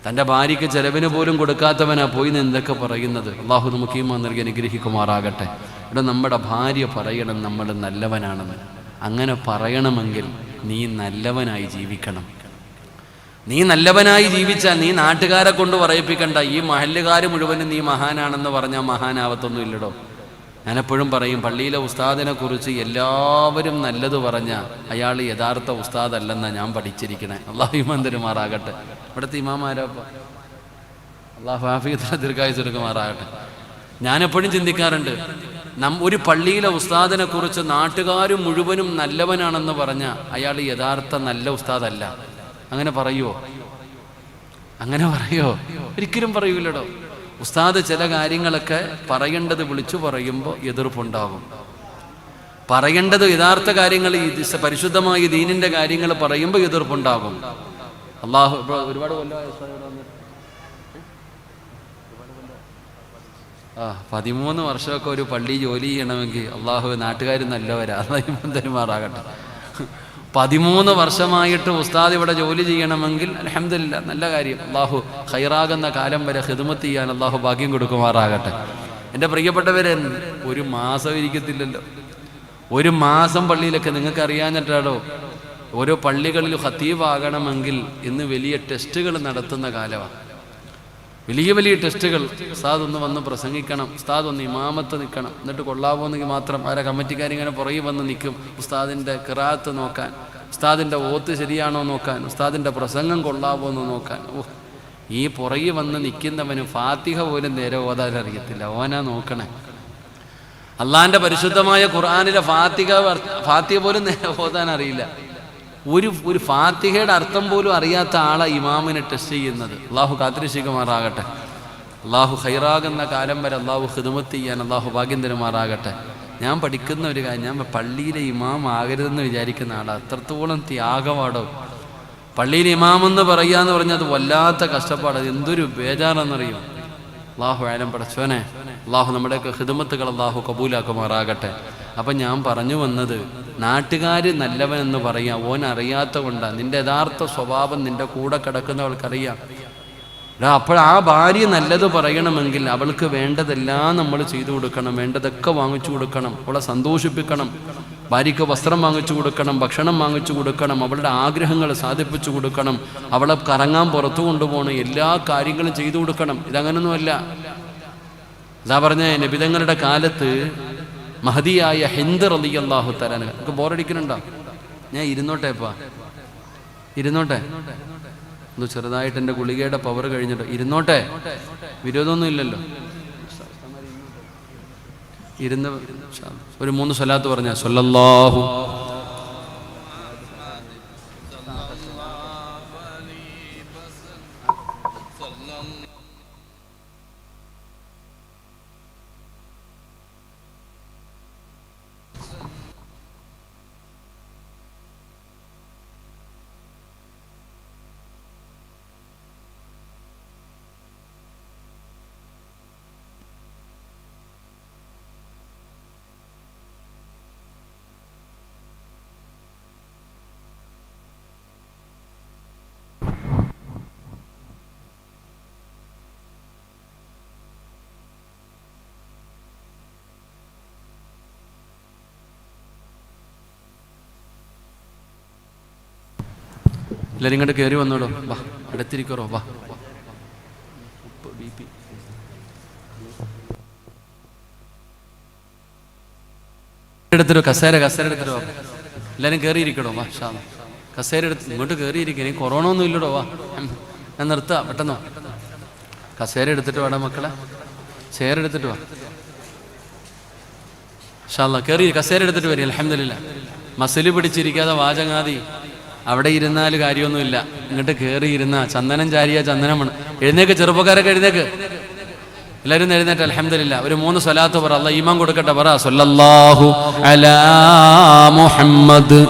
തൻ്റെ ഭാര്യയ്ക്ക് ചെലവിന് പോലും കൊടുക്കാത്തവനാ പോയി എന്തൊക്കെ പറയുന്നത്. അള്ളാഹു നമുക്ക് ഈമാൻ നൽകി അനുഗ്രഹിക്കുമാറാകട്ടെ. ഇവിടെ നമ്മുടെ ഭാര്യ പറയണം നമ്മൾ നല്ലവനാണെന്ന്. അങ്ങനെ പറയണമെങ്കിൽ നീ നല്ലവനായി ജീവിക്കണം. നീ നല്ലവനായി ജീവിച്ചാൽ നീ നാട്ടുകാരെ കൊണ്ട് പറയിപ്പിക്കണ്ട. ഈ മഹല്ലുകാർ മുഴുവനും നീ മഹാനാണെന്ന് പറഞ്ഞാൽ മഹാനാവത്തൊന്നും ഇല്ലടോ. ഞാനെപ്പോഴും പറയും, പള്ളിയിലെ ഉസ്താദിനെ കുറിച്ച് എല്ലാവരും നല്ലത് പറഞ്ഞാൽ അയാൾ യഥാർത്ഥ ഉസ്താദല്ലെന്നാണ് ഞാൻ പഠിച്ചിരിക്കണേ. അള്ളാഹു ഈമാൻ തരുമാറാകട്ടെ. ഇവിടുത്തെ ഇമാമാരപ്പ അള്ളാഹു ആഫിയത്തിനെ ദീർഘായുസ്സ് കൊടുക്കുമാറാകട്ടെ. ഞാനെപ്പോഴും ചിന്തിക്കാറുണ്ട്, ഒരു പള്ളിയിലെ ഉസ്താദിനെ കുറിച്ച് നാട്ടുകാർ മുഴുവനും നല്ലവനാണെന്ന് പറഞ്ഞാൽ അയാൾ യഥാർത്ഥ നല്ല ഉസ്താദല്ല. അങ്ങനെ പറയുമോ? ഒരിക്കലും പറയൂലടോ. ഉസ്താദ് ചില കാര്യങ്ങളൊക്കെ പറയേണ്ടത് വിളിച്ചു പറയുമ്പോൾ എതിർപ്പുണ്ടാകും. പറയേണ്ടത് യഥാർത്ഥ കാര്യങ്ങൾ, പരിശുദ്ധമായ ദീനിന്റെ കാര്യങ്ങൾ പറയുമ്പോൾ എതിർപ്പുണ്ടാകും. അള്ളാഹു ഒരുപാട് 13 വർഷമൊക്കെ ഒരു പള്ളി ജോലി ചെയ്യണമെങ്കിൽ അള്ളാഹു നാട്ടുകാർ നല്ലവരാ, തരുമാറാകട്ടെ. 13 വർഷമായിട്ട് ഉസ്താദ് ഇവിടെ ജോലി ചെയ്യണമെങ്കിൽ അൽഹംദുലില്ലാ, നല്ല കാര്യം. അള്ളാഹു ഖൈറാകുന്ന കാലം വരെ ഖിദ്മത്ത് ചെയ്യാൻ അള്ളാഹു ഭാഗ്യം കൊടുക്കുമാറാകട്ടെ. എൻ്റെ പ്രിയപ്പെട്ടവരെ, ഒരു മാസം ഇരിക്കത്തില്ലല്ലോ. ഒരു മാസം പള്ളിയിലൊക്കെ നിങ്ങൾക്ക് അറിയാഞ്ഞിട്ടാണോ? ഓരോ പള്ളികളിൽ ഖത്തീബാകണമെങ്കിൽ ഇന്ന് വലിയ ടെസ്റ്റുകൾ നടത്തുന്ന കാലമാണ്. വലിയ ടെസ്റ്റുകൾ. ഉസ്താദ് ഒന്ന് വന്ന് പ്രസംഗിക്കണം, ഉസ്താദ് ഒന്ന് ഇമാമത്ത് നിൽക്കണം, എന്നിട്ട് കൊള്ളാവുന്നെങ്കിൽ മാത്രം ആരെ കമ്മിറ്റിക്കാരിങ്ങനെ പുറകെ വന്ന് നിൽക്കും. ഉസ്താദിൻ്റെ ഖിറാഅത്ത് നോക്കാൻ, ഉസ്താദിൻ്റെ ഓത്ത് ശരിയാണോ നോക്കാൻ, ഉസ്താദിൻ്റെ പ്രസംഗം കൊള്ളാവോ എന്ന് നോക്കാൻ. ഈ പുറകെ വന്ന് നിൽക്കുന്നവന് ഫാത്തിഹ പോലും നേരെ ഓതാൻ അറിയത്തില്ല. ഓനാ നോക്കണേ. അള്ളാഹിൻ്റെ പരിശുദ്ധമായ ഖുർആനിലെ ഫാത്തിഹ പോലും നേരെ ഓതാൻ അറിയില്ല. ഒരു ഫാത്തിഹയുടെ അർത്ഥം പോലും അറിയാത്ത ആളെ ഇമാമിനെ ടെസ്റ്റ് ചെയ്യുന്നത്. അള്ളാഹു കാത്തിരക്ഷിക്കുമാറാകട്ടെ. അള്ളാഹു ഖൈറാകുന്ന കാലം വരെ അള്ളാഹു ഖിദ്മത്ത് ചെയ്യാൻ അള്ളാഹു ഭാഗ്യം തരുമാറാകട്ടെ. ഞാൻ പഠിക്കുന്ന ഒരു കാര്യം, ഞാൻ പള്ളിയിലെ ഇമാം ആകരുതെന്ന് വിചാരിക്കുന്ന ആളാണ്. അത്രത്തോളം ത്യാഗമാടോ. പള്ളിയിൽ ഇമാമെന്ന് പറയാന്ന് പറഞ്ഞാൽ അത് വല്ലാത്ത കഷ്ടപ്പാട്, എന്തൊരു ബേജാറാണെന്നറിയും. അള്ളാഹു ആലം പടച്ചോനെ, അള്ളാഹു നമ്മുടെയൊക്കെ ഖിദ്മത്തുകൾ അള്ളാഹു കബൂലാക്കുമാറാകട്ടെ. അപ്പം ഞാൻ പറഞ്ഞു വന്നത്, നാട്ടുകാർ നല്ലവൻ എന്ന് പറയാം, ഓൻ അറിയാത്ത കൊണ്ടാണ്. നിന്റെ യഥാർത്ഥ സ്വഭാവം നിന്റെ കൂടെ കിടക്കുന്നവൾക്കറിയാം. അപ്പോൾ ആ ഭാര്യ നല്ലത് പറയണമെങ്കിൽ അവൾക്ക് വേണ്ടതെല്ലാം നമ്മൾ ചെയ്തു കൊടുക്കണം, വേണ്ടതൊക്കെ വാങ്ങിച്ചു കൊടുക്കണം, അവളെ സന്തോഷിപ്പിക്കണം. ഭാര്യയ്ക്ക് വസ്ത്രം വാങ്ങിച്ചു കൊടുക്കണം, ഭക്ഷണം വാങ്ങിച്ചു കൊടുക്കണം, അവളുടെ ആഗ്രഹങ്ങൾ സാധിപ്പിച്ചു കൊടുക്കണം, അവളെ കറങ്ങാൻ പുറത്തു കൊണ്ടുപോകണം, എല്ലാ കാര്യങ്ങളും ചെയ്തു കൊടുക്കണം. ഇതങ്ങനൊന്നുമല്ല. ഇതാ പറഞ്ഞ നബിതങ്ങളുടെ കാലത്ത് മഹദിയായ ഹിന്ദ് റളിയല്ലാഹു തആല, നമുക്ക് ബോറടിക്കുന്നുണ്ടോ? ഞാൻ ഇരുന്നോട്ടെപ്പാ, ഇരുന്നോട്ടെ. എന്തോ ചെറുതായിട്ട് എൻ്റെ ഗുളികയുടെ പവർ കഴിഞ്ഞിട്ട് ഇരുന്നോട്ടെ, വിരോധമൊന്നും ഇല്ലല്ലോ. ഇരുന്ന് ഒരു 3 സ്വലാത്ത് പറഞ്ഞ സ്വല്ലല്ലാഹു എല്ലാവരും ഇങ്ങോട്ട് കയറി വന്നോടോ, വാ അടുത്തിരിക്കറോ, വാ. എടുത്തിട്ടോ, കസേര എടുത്തിട്ടോ, എല്ലാവരും കയറിയിരിക്കണോ, വാ. കസേര എടുത്ത് ഇങ്ങോട്ട് കയറിയിരിക്കും. ഇനി കൊറോണ ഒന്നും ഇല്ലടോ, വാ. ഞാൻ നിർത്താം പെട്ടെന്നോ. കസേര എടുത്തിട്ട് വേണം മക്കളെ, ചെയർ എടുത്തിട്ട് വാ. കയറി കസേര എടുത്തിട്ട് വരും. അൽഹംദുലില്ലാ. മസിൽ പിടിച്ചിരിക്കാതെ വാചങ്ങാതി അവിടെ ഇരുന്നാൽ കാര്യമൊന്നുമില്ല. ഇങ്ങോട്ട് കയറി ഇരുന്ന ചന്ദനം ചാരിയ ചന്ദനം വേണം. എഴുന്നേക്ക് ചെറുപ്പക്കാരൊക്കെ എഴുന്നേക്ക്, എല്ലാവരും എഴുന്നേറ്റ്. അൽഹംദുലില്ലാ. ഒരു 3 സ്വലാത്ത് പറ, അല്ലാഹ് ഈമാൻ കൊടുക്കട്ടെ. പറ സ്വല്ലല്ലാഹു അലാ മുഹമ്മദ്.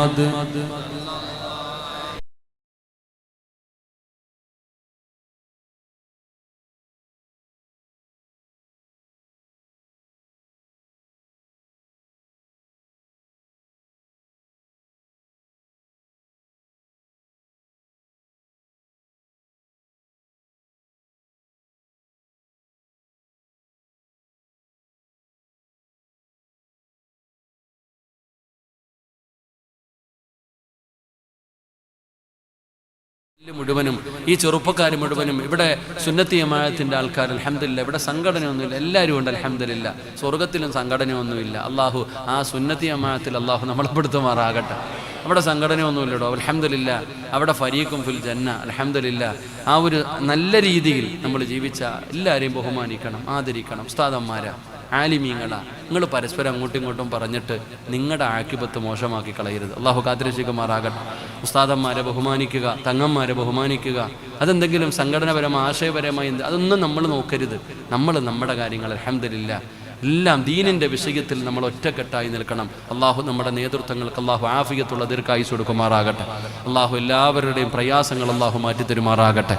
മുഴുവനും ഈ ചെറുപ്പക്കാർ മുഴുവനും ഇവിടെ സുന്നത്തി ജമാഅത്തിന്റെ ആൾക്കാർ അൽഹംദുലില്ലാ. ഇവിടെ സംഘടനയൊന്നുമില്ല, എല്ലാവരും ഉണ്ട് അൽഹംദുലില്ലാ. സ്വർഗത്തിലും സംഘടനയൊന്നുമില്ല. അള്ളാഹു ആ സുന്നത്തി ജമാഅത്തിൽ അള്ളാഹു നമ്മളെ പെടുത്തുമാറാകട്ടെ. അവിടെ സംഘടനയൊന്നുമില്ലടോ അൽഹംദുലില്ലാ. അവിടെ ഫരീഖും ഫിൽ ജന്ന അൽഹംദുലില്ലാ. ആ ഒരു നല്ല രീതിയിൽ നമ്മൾ ജീവിച്ച എല്ലാവരെയും ബഹുമാനിക്കണം, ആദരിക്കണം. ഉസ്താദന്മാരാ, ആലിമീങ്ങളാ, നിങ്ങൾ പരസ്പരം അങ്ങോട്ടും ഇങ്ങോട്ടും പറഞ്ഞിട്ട് നിങ്ങളുടെ ആക്കിബത്ത് മോശമാക്കി കളയരുത്. അള്ളാഹു കാത്തിരക്ഷിക്കുമാറാകട്ടെ. ഉസ്താദന്മാരെ ബഹുമാനിക്കുക, തങ്ങന്മാരെ ബഹുമാനിക്കുക. അതെന്തെങ്കിലും സംഘടനാപരമായി ആശയപരമായി അതൊന്നും നമ്മൾ നോക്കരുത്. നമ്മൾ നമ്മുടെ കാര്യങ്ങൾ അൽഹംദുലില്ലാ എല്ലാം ദീനിൻ്റെ വിഷയത്തിൽ നമ്മൾ ഒറ്റക്കെട്ടായി നിൽക്കണം. അള്ളാഹു നമ്മുടെ നേതൃത്വങ്ങൾക്ക് അള്ളാഹു ആഫിയത്തുള്ള ദീർഘായുസ്സ് കൊടുക്കുമാറാകട്ടെ. അള്ളാഹു എല്ലാവരുടെയും പ്രയാസങ്ങൾ അള്ളാഹു മാറ്റിത്തരുമാറാകട്ടെ.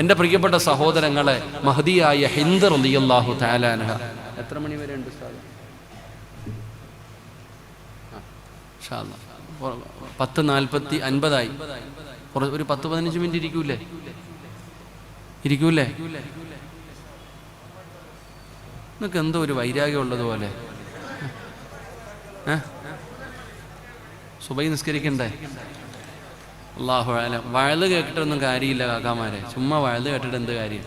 എൻ്റെ പ്രിയപ്പെട്ട സഹോദരങ്ങളെ, മഹദിയായ ഹിന്ദ് റളിയല്ലാഹു തആല അൻഹ എത്ര മണി വരെ ഉണ്ട്? 10:40 ഒരു 10-15 മിനിറ്റ് ഇരിക്കൂലേ? നിങ്ങൾക്ക് എന്തോ ഒരു വൈരാഗ്യം ഉള്ളതുപോലെ. സുബൈ നിസ്കരിക്കണ്ടേ? അല്ലാഹു അലം. വയല് കേട്ടിട്ടൊന്നും കാര്യമില്ല കാക്കാമാരെ. ചുമ്മാ വയല് കേട്ടിട്ട് എന്ത് കാര്യം?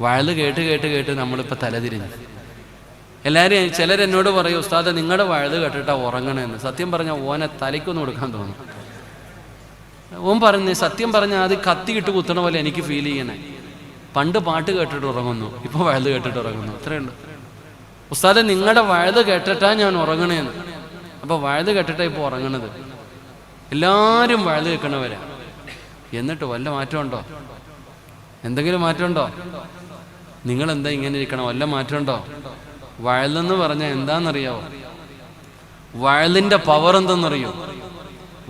വയല് കേട്ട് നമ്മളിപ്പോൾ തലതിരിഞ്ഞു. എല്ലാവരും ചിലരെന്നോട് പറയും, ഉസ്താദ് നിങ്ങളുടെ വയല് കേട്ടിട്ടാ ഉറങ്ങണമെന്ന്. സത്യം പറഞ്ഞാൽ ഓനെ തലയ്ക്കൊന്നും കൊടുക്കാൻ തോന്നും. ഓൻ പറഞ്ഞ് സത്യം പറഞ്ഞാൽ അത് കത്തിയിട്ട് കുത്തണ പോലെ എനിക്ക് ഫീൽ ചെയ്യണേ. പണ്ട് പാട്ട് കേട്ടിട്ട് ഉറങ്ങുന്നു, ഇപ്പോൾ വയല് കേട്ടിട്ട് ഉറങ്ങുന്നു. അത്രയുണ്ട്. ഉസ്താദ് നിങ്ങളുടെ വയല് കേട്ടിട്ടാ ഞാൻ ഉറങ്ങണേന്ന്. അപ്പോൾ വയല് കേട്ടിട്ടാ ഇപ്പോൾ ഉറങ്ങണത്. എല്ലാവരും വയല് കേൾക്കണവരാ. എന്നിട്ട് വല്ല മാറ്റമുണ്ടോ? എന്തെങ്കിലും മാറ്റമുണ്ടോ? നിങ്ങളെന്താ ഇങ്ങനെ ഇരിക്കണം? വല്ല മാറ്റമുണ്ടോ? വയലെന്ന് പറഞ്ഞാൽ എന്താണെന്നറിയാവോ? വയലിൻ്റെ പവർ എന്തെന്നറിയോ?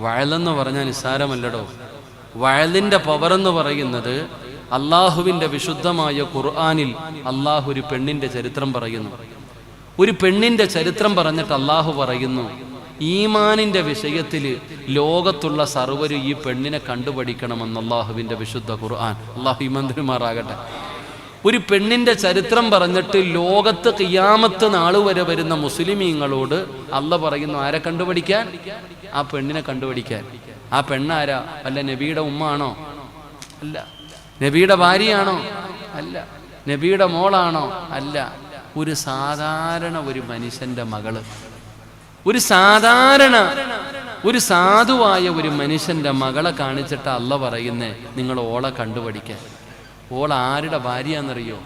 വയലെന്ന് പറഞ്ഞാൽ നിസ്സാരമല്ലടോ. വയലിൻ്റെ പവർ എന്ന് പറയുന്നത് അള്ളാഹുവിൻ്റെ വിശുദ്ധമായ ഖുർആനിൽ അള്ളാഹു ഒരു പെണ്ണിൻ്റെ ചരിത്രം പറയുന്നു. ഒരു പെണ്ണിൻ്റെ ചരിത്രം പറഞ്ഞിട്ട് അള്ളാഹു പറയുന്നു, ഈമാനിൻ്റെ വിഷയത്തിൽ ലോകത്തുള്ള സർവ്വരും ഈ പെണ്ണിനെ കണ്ടുപഠിക്കണമെന്ന് അള്ളാഹുവിൻ്റെ വിശുദ്ധ ഖുർആൻ. അള്ളാഹു ഈമാൻ തരുമാറാകട്ടെ. ഒരു പെണ്ണിൻ്റെ ചരിത്രം പറഞ്ഞിട്ട് ലോകത്ത് ഖിയാമത്ത് നാൾ വരെ വരുന്ന മുസ്ലിമീങ്ങളോട് അള്ളാഹ് പറയുന്നു, ആരെ കണ്ടുപഠിക്കാൻ? ആ പെണ്ണിനെ കണ്ടുപഠിക്കാൻ. ആ പെണ്ണാരാ? അല്ല നബിയുടെ ഉമ്മ ആണോ? അല്ല. നബിയുടെ ഭാര്യയാണോ? അല്ല. നബിയുടെ മോളാണോ? അല്ല. ഒരു സാധാരണ ഒരു മനുഷ്യന്റെ മകള്, ഒരു സാധാരണ ഒരു സാധുവായ ഒരു മനുഷ്യന്റെ മകളെ കാണിച്ചിട്ട് അള്ളാഹ് പറയുന്നേ നിങ്ങൾ ഓളെ കണ്ടുപഠിക്കാൻ. ഓൾ ആരുടെ ഭാര്യയാണെന്നറിയോ?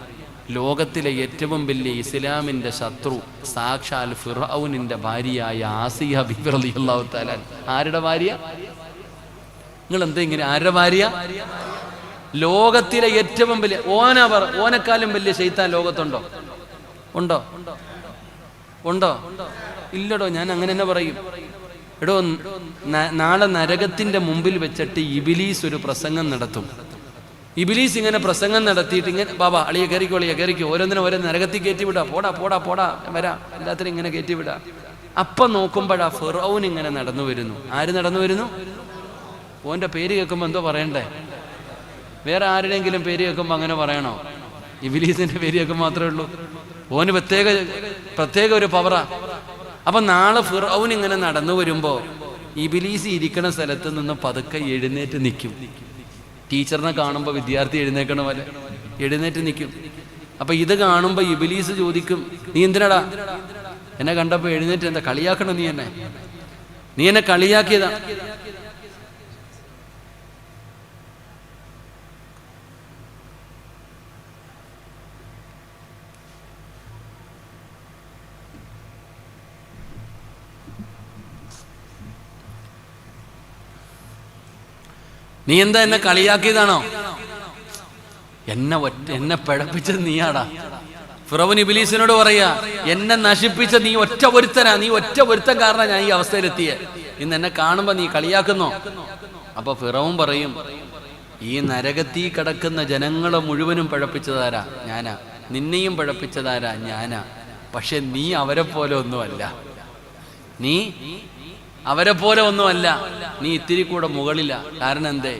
ലോകത്തിലെ ഏറ്റവും വലിയ ഇസ്ലാമിൻ്റെ ശത്രു സാക്ഷാൽ ഫിർഔനിൻ്റെ ഭാര്യയായ ആസിയ ബിബി റളിയല്ലാഹു തആല. ആരുടെ ഭാര്യ? നിങ്ങൾ എന്താ ഇങ്ങനെ? ആരുടെ ഭാര്യ? ലോകത്തിലെ ഏറ്റവും വലിയ ഓനെക്കാളും വലിയ ശൈത്താൻ ലോകത്തുണ്ടോ? ഉണ്ടോ? ഇല്ലടോ. ഞാൻ അങ്ങനെ തന്നെ പറയും. എടോ, നാളെ നരകത്തിന്റെ മുമ്പിൽ വെച്ചിട്ട് ഇബിലീസ് ഒരു പ്രസംഗം നടത്തും. ഇബിലീസ് ഇങ്ങനെ പ്രസംഗം നടത്തിയിട്ട് ഇങ്ങനെ, ബാബാ അളിയെ കയറിക്കോ, ഓരോന്നിനും ഓരോ നരകത്തിൽ കയറ്റിവിടാ, പോടാ വരാ, എല്ലാത്തിനും ഇങ്ങനെ കയറ്റിവിടാ. അപ്പം നോക്കുമ്പോഴാ ഫിർഔൻ ഇങ്ങനെ നടന്നു വരുന്നു. ആര് നടന്നു വരുന്നു? ഓൻ്റെ പേര് കേൾക്കുമ്പോൾ എന്തോ പറയണ്ടേ? വേറെ ആരുടെയെങ്കിലും പേര് കേൾക്കുമ്പോൾ അങ്ങനെ പറയണോ? ഇബിലീസിന്റെ പേര് കേൾക്കുമ്പോൾ മാത്രമേ ഉള്ളൂ. ഓന് പ്രത്യേക ഒരു പവറാ. അപ്പൊ നാളെ ഫിർഔൻ ഇങ്ങനെ നടന്നു വരുമ്പോ ഇബിലീസ് ഇരിക്കുന്ന സ്ഥലത്ത് നിന്ന് പതുക്കെ എഴുന്നേറ്റ് നിൽക്കും. ടീച്ചറിനെ കാണുമ്പോൾ വിദ്യാർത്ഥി എഴുന്നേക്കണ പോലെ എഴുന്നേറ്റ് നിൽക്കും. അപ്പൊ ഇത് കാണുമ്പോൾ ഇബ്ലീസ് ചോദിക്കും, നീ എന്തിനാടാ എന്നെ കണ്ടപ്പോ എഴുന്നേറ്റ്, എന്താ കളിയാക്കണം നീ എന്നെ കളിയാക്കിയതാ. നീ എന്താ എന്നെ കളിയാക്കിയതാണോ? എന്നെ പിഴപ്പിച്ചത് നീയാടാ. ഫിറൗൻ ഇബ്ലീസിനോട് പറയാ, എന്നെ നശിപ്പിച്ച നീ ഒറ്റ ഒരുത്തനാ, നീ ഒറ്റ ഒരുത്തൻ കാരണം ഞാൻ ഈ അവസ്ഥയിലെത്തിയെ. ഇന്ന് എന്നെ കാണുമ്പോ നീ കളിയാക്കുന്നോ? അപ്പൊ ഫിറൗൻ പറയും, ഈ നരകത്തീ കിടക്കുന്ന ജനങ്ങളെ മുഴുവനും പിഴപ്പിച്ചതാരാ? ഞാനാ. നിന്നെയും പിഴപ്പിച്ചതാരാ? ഞാനാ. പക്ഷെ നീ അവരെ പോലെ ഒന്നുമല്ല, നീ അവരെ പോലെ ഒന്നുമല്ല, നീ ഇത്തിരി കൂടെ മുകളില. കാരണം എന്തേ?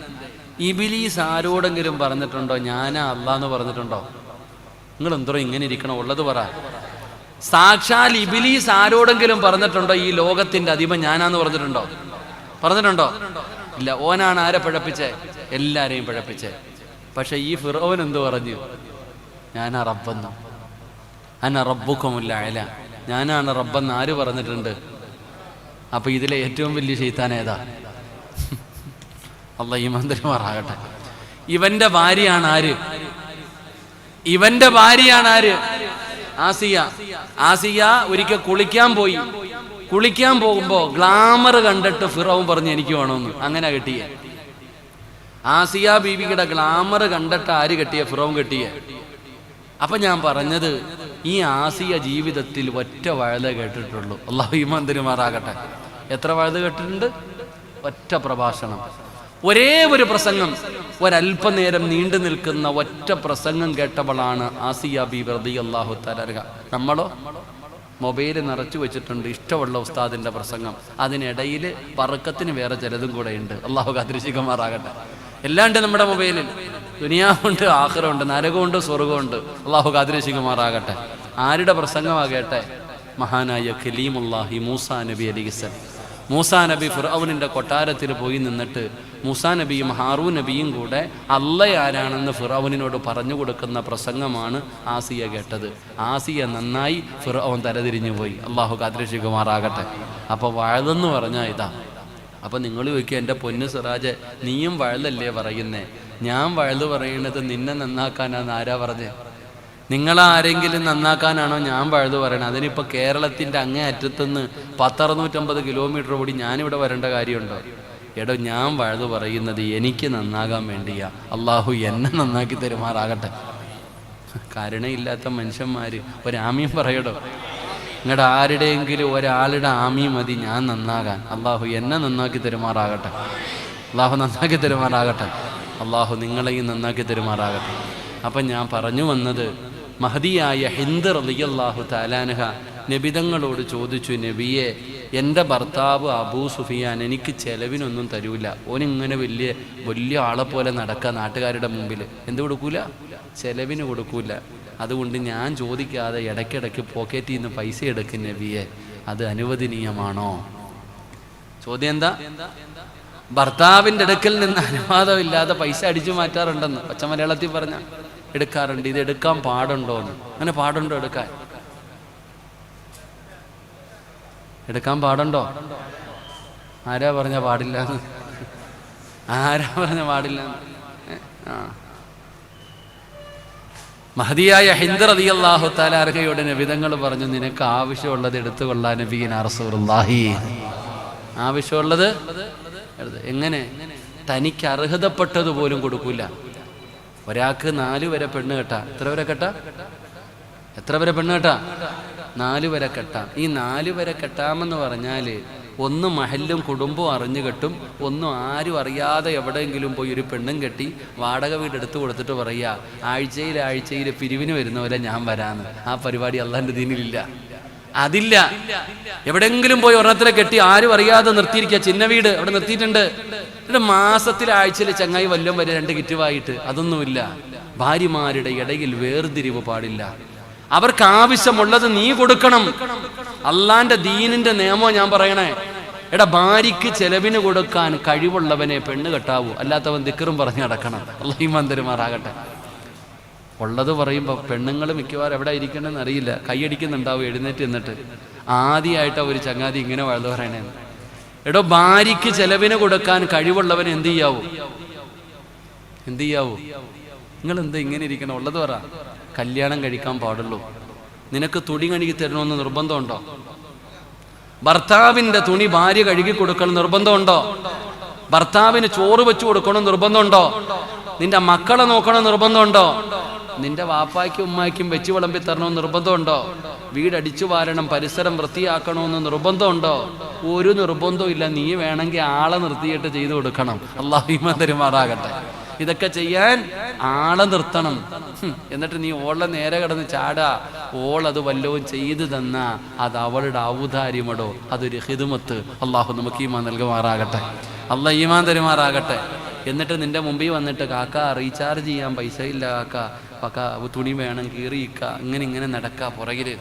ഇബ്ലീസ് ആരോടെങ്കിലും പറഞ്ഞിട്ടുണ്ടോ ഞാനാ അല്ലാന്ന് പറഞ്ഞിട്ടുണ്ടോ? നിങ്ങൾ എന്തോ ഇങ്ങനെ ഇരിക്കണം, ഉള്ളത് പറ. സാക്ഷാൽ ഇബ്ലീസ് ആരോടെങ്കിലും പറഞ്ഞിട്ടുണ്ടോ ഈ ലോകത്തിന്റെ അധിപൻ ഞാനാന്ന് പറഞ്ഞിട്ടുണ്ടോ? പറഞ്ഞിട്ടുണ്ടോ? ഇല്ല. ഓനാണ് ആരെ പിഴപ്പിച്ചേ? എല്ലാരെയും പിഴപ്പിച്ചേ. പക്ഷെ ഈ ഫിറൗൻ എന്തു പറഞ്ഞു? ഞാനാ റബ്ബെന്ന്, അന റബ്ബുക്കുമുൽ അഅല, ഞാനാണ് റബ്ബെന്ന് ആര് പറഞ്ഞിട്ടുണ്ട്? അപ്പൊ ഇതിലെ ഏറ്റവും വലിയ ശൈത്താൻ ഏതാ? അല്ലാഹു ഈമാൻ തരുമാറാകട്ടെ. ഇവന്റെ ഭാര്യയാണ് ആര്? ഇവന്റെ ഭാര്യയാണ് ആര്? ആസിയ. ആസിയ ഒരിക്കൽ കുളിക്കാൻ പോയി. കുളിക്കാൻ പോകുമ്പോ ഗ്ലാമർ കണ്ടിട്ട് ഫിറൗൻ പറഞ്ഞു എനിക്ക് വേണമെന്ന്. അങ്ങനെ കെട്ടിയേ. ആസിയ ബീവിയുടെ ഗ്ലാമർ കണ്ടിട്ട് ആര് കെട്ടിയ? ഫിറൗൻ കെട്ടിയേ. അപ്പൊ ഞാൻ പറഞ്ഞത്, ഈ ആസിയ ജീവിതത്തിൽ ഒറ്റ വഴുത കേട്ടിട്ടുള്ളൂ. അല്ലാഹു ഈമാൻ തരുമാറാകട്ടെ. എത്ര വഴുത കേട്ടിട്ടുണ്ട്? ഒറ്റ പ്രഭാഷണം, ഒരേ ഒരു പ്രസംഗം, ഒരല്പനേരം നീണ്ടു നിൽക്കുന്ന ഒറ്റ പ്രസംഗം കേട്ടവളാണ് ആസിയ ബീബി റളിയല്ലാഹു തആല അൻഹ. നമ്മളോ മൊബൈല് നിറച്ചു വെച്ചിട്ടുണ്ട് ഇഷ്ടമുള്ള ഉസ്താദിന്റെ പ്രസംഗം, അതിനിടയിൽ പറക്കത്തിന് വേറെ ചിലതും കൂടെ ഉണ്ട്. അള്ളാഹു കാത്തിരക്ഷിക്കുമാറാകട്ടെ. എല്ലാണ്ട് നമ്മുടെ മൊബൈലിൽ ദുനിയാവുണ്ട്, ആഖിറമുണ്ട്, നരകമുണ്ട്, സ്വർഗമുണ്ട്. അള്ളാഹു കാത്തിരക്ഷിക്കുമാറാകട്ടെ. ആരുടെ പ്രസംഗമാകട്ടെ? മഹാനായ ഖലീമുല്ലാഹി മൂസാ നബി അലൈഹിസ്സലാം. മൂസാ നബി ഫിർഔനിന്റെ കൊട്ടാരത്തിൽ പോയി നിന്നിട്ട് മൂസാ നബിയും ഹാറൂൻ നബിയും കൂടെ അള്ളയാരാണെന്ന് ഫിർഔനിനോട് പറഞ്ഞു കൊടുക്കുന്ന പ്രസംഗമാണ് ആസിയ കേട്ടത്. ആസിയ നന്നായി, ഫിർഔൻ തലതിരിഞ്ഞു പോയി. അള്ളാഹു കാത്തിരക്ഷിക്കുമാറാകട്ടെ. അപ്പോൾ വഴുതെന്ന് പറഞ്ഞാൽ ഇതാ. അപ്പം നിങ്ങൾ ചോദിക്കുക, എൻ്റെ പൊന്നു സിറാജ്, നീയും വഴുതല്ലേ പറയുന്നേ? ഞാൻ വഴുത് പറയുന്നത് നിന്നെ നന്നാക്കാനാന്ന് ആരാ പറഞ്ഞേ? നിങ്ങളാരെങ്കിലും നന്നാക്കാനാണോ ഞാൻ വഴുത് പറയണത്? അതിനിപ്പോൾ കേരളത്തിൻ്റെ അങ്ങേ അറ്റത്തുനിന്ന് 10-650 കിലോമീറ്റർ ഓടി ഞാനിവിടെ വരേണ്ട കാര്യമുണ്ടോ? എടോ, ഞാൻ വഴുത് പറയുന്നത് എനിക്ക് നന്നാകാൻ വേണ്ടിയാ. അള്ളാഹു എന്നെ നന്നാക്കി തരുമാറാകട്ടെ. കരുണയില്ലാത്ത മനുഷ്യന്മാർ ഒരാമീൻ പറയടോ. നിങ്ങളുടെ ആരുടെയെങ്കിലും ഒരാളുടെ ആമീ മതി ഞാൻ നന്നാകാൻ. അള്ളാഹു എന്നെ നന്നാക്കി തരുമാറാകട്ടെ. അള്ളാഹു നന്നാക്കി തരുമാറാകട്ടെ. അള്ളാഹു നിങ്ങളെയും നന്നാക്കി തരുമാറാകട്ടെ. അപ്പം ഞാൻ പറഞ്ഞു വന്നത്, മഹദിയായ ഹിന്ദ് റളിയല്ലാഹു തആല അൻഹ നബിതങ്ങളോട് ചോദിച്ചു, നബിയെ, എൻ്റെ ഭർത്താവ് അബൂ സുഫിയാൻ എനിക്ക് ചെലവിനൊന്നും തരൂല. ഓനിങ്ങനെ വലിയ ആളെ പോലെ നടക്കുക നാട്ടുകാരുടെ മുമ്പിൽ. എന്ത് കൊടുക്കൂല? ചെലവിന് കൊടുക്കൂല. അതുകൊണ്ട് ഞാൻ ചോദിക്കാതെ ഇടയ്ക്കിടയ്ക്ക് പോക്കറ്റിൽ നിന്ന് പൈസ എടുക്കും നബിയെ, അത് അനുവദനീയമാണോ? ചോദ്യം എന്താ? ഭർത്താവിൻ്റെ അടുക്കൽ നിന്ന് അനുവാദമില്ലാതെ പൈസ അടിച്ചു മാറ്റാറുണ്ടെന്ന് പച്ച മലയാളത്തിൽ പറഞ്ഞ എടുക്കാറുണ്ട്. ഇത് എടുക്കാൻ പാടുണ്ടോന്ന്? അങ്ങനെ പാടുണ്ടോ? എടുക്കാൻ പാടുണ്ടോ? ആരാ പറഞ്ഞ പാടില്ല? ആരാ പറഞ്ഞ പാടില്ല? മഹദിയായ ഹിന്ദ് റളിയല്ലാഹു തആല അൻഹയോട് നബിതങ്ങൾ പറഞ്ഞു, നിനക്ക് ആവശ്യമുള്ളത് എടുത്തുകൊള്ളാൻ നബിയിനാ റസൂലുള്ളാഹി. ആവശ്യമുള്ളത് എങ്ങനെ? തനിക്ക് അർഹതപ്പെട്ടത് കൊടുക്കൂല. ഒരാൾക്ക് 4 വരെ പെണ്ണ് കെട്ടാം. എത്ര വരെ കെട്ടാം? 4 വരെ കെട്ടാം. ഈ 4 വരെ കെട്ടാമെന്ന് പറഞ്ഞാൽ ഒന്ന് മഹല്ലും കുടുംബവും അറിഞ്ഞു കെട്ടും, ഒന്നും ആരും അറിയാതെ എവിടെയെങ്കിലും പോയി ഒരു പെണ്ണും കെട്ടി വാടക വീട് എടുത്തു കൊടുത്തിട്ട് പറയുക, ആഴ്ചയിൽ പിരിവിന് വരുന്ന പോലെ ഞാൻ വരാന്ന്. ആ പരിപാടി അള്ളാന്റെ ദീനിലില്ല. അതില്ല. എവിടെയെങ്കിലും പോയി ഒരെണ്ണത്തിനെ കെട്ടി ആരും അറിയാതെ നിർത്തിയിരിക്കുക. ചിന്ന വീട് അവിടെ നിർത്തിയിട്ടുണ്ട്. എന്നിട്ട് മാസത്തിൽ ആഴ്ചയിൽ ചങ്ങായി വല്ലം വരെ 2 കിറ്റുവായിട്ട്. അതൊന്നുമില്ല. ഭാര്യമാരുടെ ഇടയിൽ വേർതിരിവ് പാടില്ല. അവർക്ക് ആവശ്യമുള്ളത് നീ കൊടുക്കണം. അള്ളാന്റെ ദീനിന്റെ നിയമം ഞാൻ പറയണേ. എടാ, ഭാര്യയ്ക്ക് ചെലവിന് കൊടുക്കാൻ കഴിവുള്ളവനെ പെണ്ണ് കെട്ടാവൂ, അല്ലാത്തവൻ ദിക്റും പറഞ്ഞ് നടക്കണം. അല്ലാഹു ഈമാൻ തരുമാറാകട്ടെ. ഉള്ളത് പറയുമ്പോൾ പെണ്ണുങ്ങൾ മിക്കവാറും എവിടെ ഇരിക്കണമെന്ന് അറിയില്ല, കൈയടിക്കുന്നുണ്ടാവും എഴുന്നേറ്റ് നിന്നിട്ട്. ആദ്യമായിട്ടാണ് ഒരു ചങ്ങാതി ഇങ്ങനെ വഴുതു പറയണേന്ന്. എടോ, ഭാര്യയ്ക്ക് ചെലവിന് കൊടുക്കാൻ കഴിവുള്ളവൻ എന്ത് ചെയ്യാവൂ? നിങ്ങൾ എന്താ ഇങ്ങനെ ഇരിക്കണം? ഉള്ളത് പറ. കല്യാണം കഴിക്കാൻ പാടുള്ളൂ. നിനക്ക് തുണി കഴുകി തരണമെന്ന് നിർബന്ധമുണ്ടോ? ഭർത്താവിന്റെ തുണി ഭാര്യ കഴുകി കൊടുക്കണം നിർബന്ധമുണ്ടോ? ഭർത്താവിന് ചോറ് വെച്ചു കൊടുക്കണം നിർബന്ധമുണ്ടോ? നിന്റെ മക്കളെ നോക്കണം നിർബന്ധമുണ്ടോ? നിന്റെ വാപ്പായ്ക്കും ഉമ്മായ്ക്കും വെച്ച് വിളമ്പി തരണമെന്ന് നിർബന്ധമുണ്ടോ? വീടടിച്ചു വാരണം, പരിസരം വൃത്തിയാക്കണമെന്ന് നിർബന്ധമുണ്ടോ? ഒരു നിർബന്ധവും ഇല്ല. നീ വേണമെങ്കിൽ ആളെ നിർത്തിയിട്ട് ചെയ്തു കൊടുക്കണം. അല്ലാഹു ഈമാൻ തരുമാറാകട്ടെ. ഇതൊക്കെ ചെയ്യാൻ ആളെ നിർത്തണം. എന്നിട്ട് നീ ഓളെ നേരെ കിടന്ന് ചാടാ. ഓളത് വല്ലവും ചെയ്തു തന്നാ അത് അവളുടെ ഔദാര്യമടോ, അതൊരു ഹിദ്മത്ത്. അള്ളാഹു നമുക്ക് ഈമാൻ നൽകുമാറാകട്ടെ. അള്ളാഹ് ഈമാൻ തരുമാറാകട്ടെ. എന്നിട്ട് നിന്റെ മുമ്പിൽ വന്നിട്ട് കാക്ക റീചാർജ് ചെയ്യാൻ പൈസ ഇല്ല, കാക്ക തുണി വേണം കീറിയിക്ക, ഇങ്ങനെ നടക്ക പുറകില്.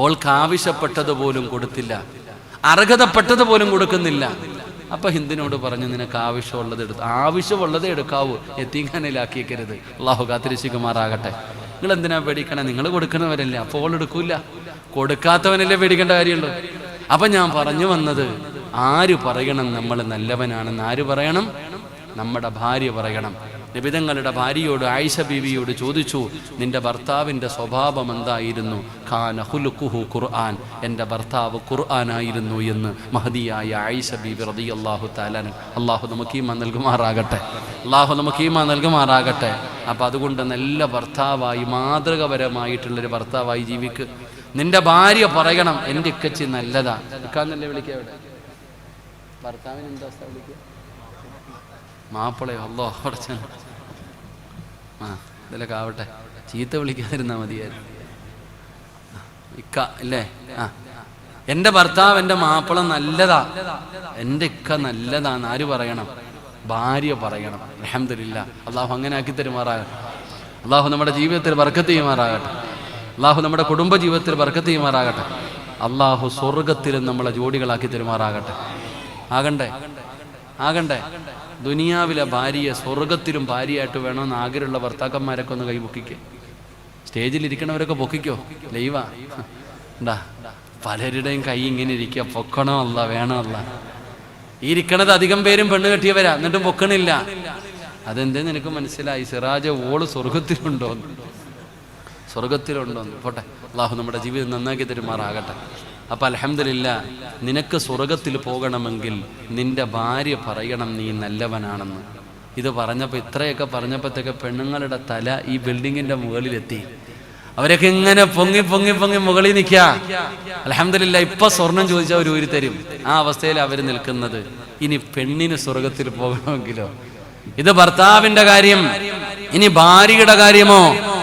ഓൾക്ക് ആവശ്യപ്പെട്ടതുപോലും കൊടുത്തില്ല, അർഹതപ്പെട്ടത് പോലും കൊടുക്കുന്നില്ല. അപ്പൊ ഹിന്ദിനോട് പറഞ്ഞു, നിനക്ക് ആവശ്യമുള്ളതേ എടുക്കാവൂ, എത്തിങ്ങാനിലാക്കിയേക്കരുത്. അള്ളാഹു കാത്തിരിശിക്കുമാറാകട്ടെ. നിങ്ങൾ എന്തിനാ പേടിക്കണേ? നിങ്ങൾ കൊടുക്കുന്നവരല്ലേ, അപ്പോൾ ഓൾ എടുക്കൂല. കൊടുക്കാത്തവനല്ലേ പേടിക്കേണ്ട കാര്യമുള്ളൂ. അപ്പൊ ഞാൻ പറഞ്ഞു വന്നത്, ആര് പറയണം നമ്മൾ നല്ലവനാണെന്ന്? ആര് പറയണം? നമ്മുടെ ഭാര്യ പറയണം. നബിതങ്ങളുടെ ഭാര്യയോട്, ആയിഷ ബീവിയോട് ചോദിച്ചു, നിന്റെ ഭർത്താവിൻ്റെ സ്വഭാവം എന്തായിരുന്നു? ഖാന ഖുലുഖുഹു ഖുർആൻ, എൻ്റെ ഭർത്താവ് ഖുർആനായിരുന്നു എന്ന് മഹദിയായ ആയിഷ ബീവി റളിയല്ലാഹു തആല. അള്ളാഹു നമുക്ക് ഈമാൻ നൽകുമാറാകട്ടെ. അപ്പം അതുകൊണ്ട് നല്ല ഭർത്താവായി, മാതൃകപരമായിട്ടുള്ളൊരു ഭർത്താവായി ജീവിക്ക്. നിന്റെ ഭാര്യ പറയണം, എൻ്റെ ഇക്കച്ചി നല്ലതാ. ഇക്കാന്നല്ലേ വിളിക്കുക? അവിടെ ഭർത്താവിന് എന്താ വിളിക്കുക? മാപ്പിളയോ? അല്ലാഹു അടച്ചാൻ ഇതിലൊക്കെ ആവട്ടെ, ചീത്ത വിളിക്കാതിരുന്നാൽ മതിയായിരുന്നു. ഇക്ക അല്ലേ? എൻ്റെ ഭർത്താവ്, എൻ്റെ മാപ്പിള നല്ലതാ, എൻ്റെ ഇക്ക നല്ലതാന്ന് ആര് പറയണം? ഭാര്യ പറയണം. അൽഹംദുലില്ലാ. അള്ളാഹു അങ്ങനെ ആക്കി തരുമാറാകട്ടെ. അള്ളാഹു നമ്മുടെ ജീവിതത്തിൽ ബർക്കത്ത് ചെയ്യുമാറാകട്ടെ. അള്ളാഹു നമ്മുടെ കുടുംബ ജീവിതത്തിൽ ബർക്കത്ത് ചെയ്യുമാറാകട്ടെ. അള്ളാഹു സ്വർഗത്തിലും നമ്മളെ ജോഡികളാക്കി തരുമാറാകട്ടെ. ആകണ്ടേ ദുനിയാവിലെ ഭാര്യയെ സ്വർഗത്തിലും ഭാര്യയായിട്ട് വേണമെന്ന് ആഗ്രഹമുള്ള ഭർത്താക്കന്മാരൊക്കെ ഒന്ന് കൈ പൊക്കിക്കേ. സ്റ്റേജിലിരിക്കണവരൊക്കെ പൊക്കിക്കോ. ലൈവാ ഉണ്ടാ, പലരുടെയും കൈ ഇങ്ങനെ ഇരിക്കുക. പൊക്കണോ അല്ല, വേണോ അല്ല. ഈ ഇരിക്കണത് അധികം പേരും പെണ്ണ് കെട്ടിയവരാ, എന്നിട്ടും പൊക്കണില്ല. അതെന്തേ നിനക്ക് മനസ്സിലായി? സിറാജ ഓള് സ്വർഗത്തിലുണ്ടോന്ന്. പോട്ടെ, അള്ളാഹു നമ്മുടെ ജീവിതം നന്നാക്കി തരുമാറാകട്ടെ. അപ്പം അൽഹംദുലില്ലാ, നിനക്ക് സ്വർഗത്തിൽ പോകണമെങ്കിൽ നിന്റെ ഭാര്യ പറയണം നീ നല്ലവനാണെന്ന്. ഇത് പറഞ്ഞപ്പോൾ, ഇത്രയൊക്കെ പറഞ്ഞപ്പോഴത്തേക്ക് പെണ്ണുങ്ങളുടെ തല ഈ ബിൽഡിങ്ങിന്റെ മുകളിലെത്തി. അവരൊക്കെ ഇങ്ങനെ പൊങ്ങി മുകളിൽ നിൽക്കുക. അൽഹംദുലില്ലാ, ഇപ്പൊ സ്വർണം ചോദിച്ചാൽ അവർ ഊരി തരും. ആ അവസ്ഥയിൽ അവർ നിൽക്കുന്നത്. ഇനി പെണ്ണിന് സ്വർഗത്തിൽ പോകണമെങ്കിലോ? ഇത് ഭർത്താവിന്റെ കാര്യം. ഇനി ഭാര്യയുടെ കാര്യമോ?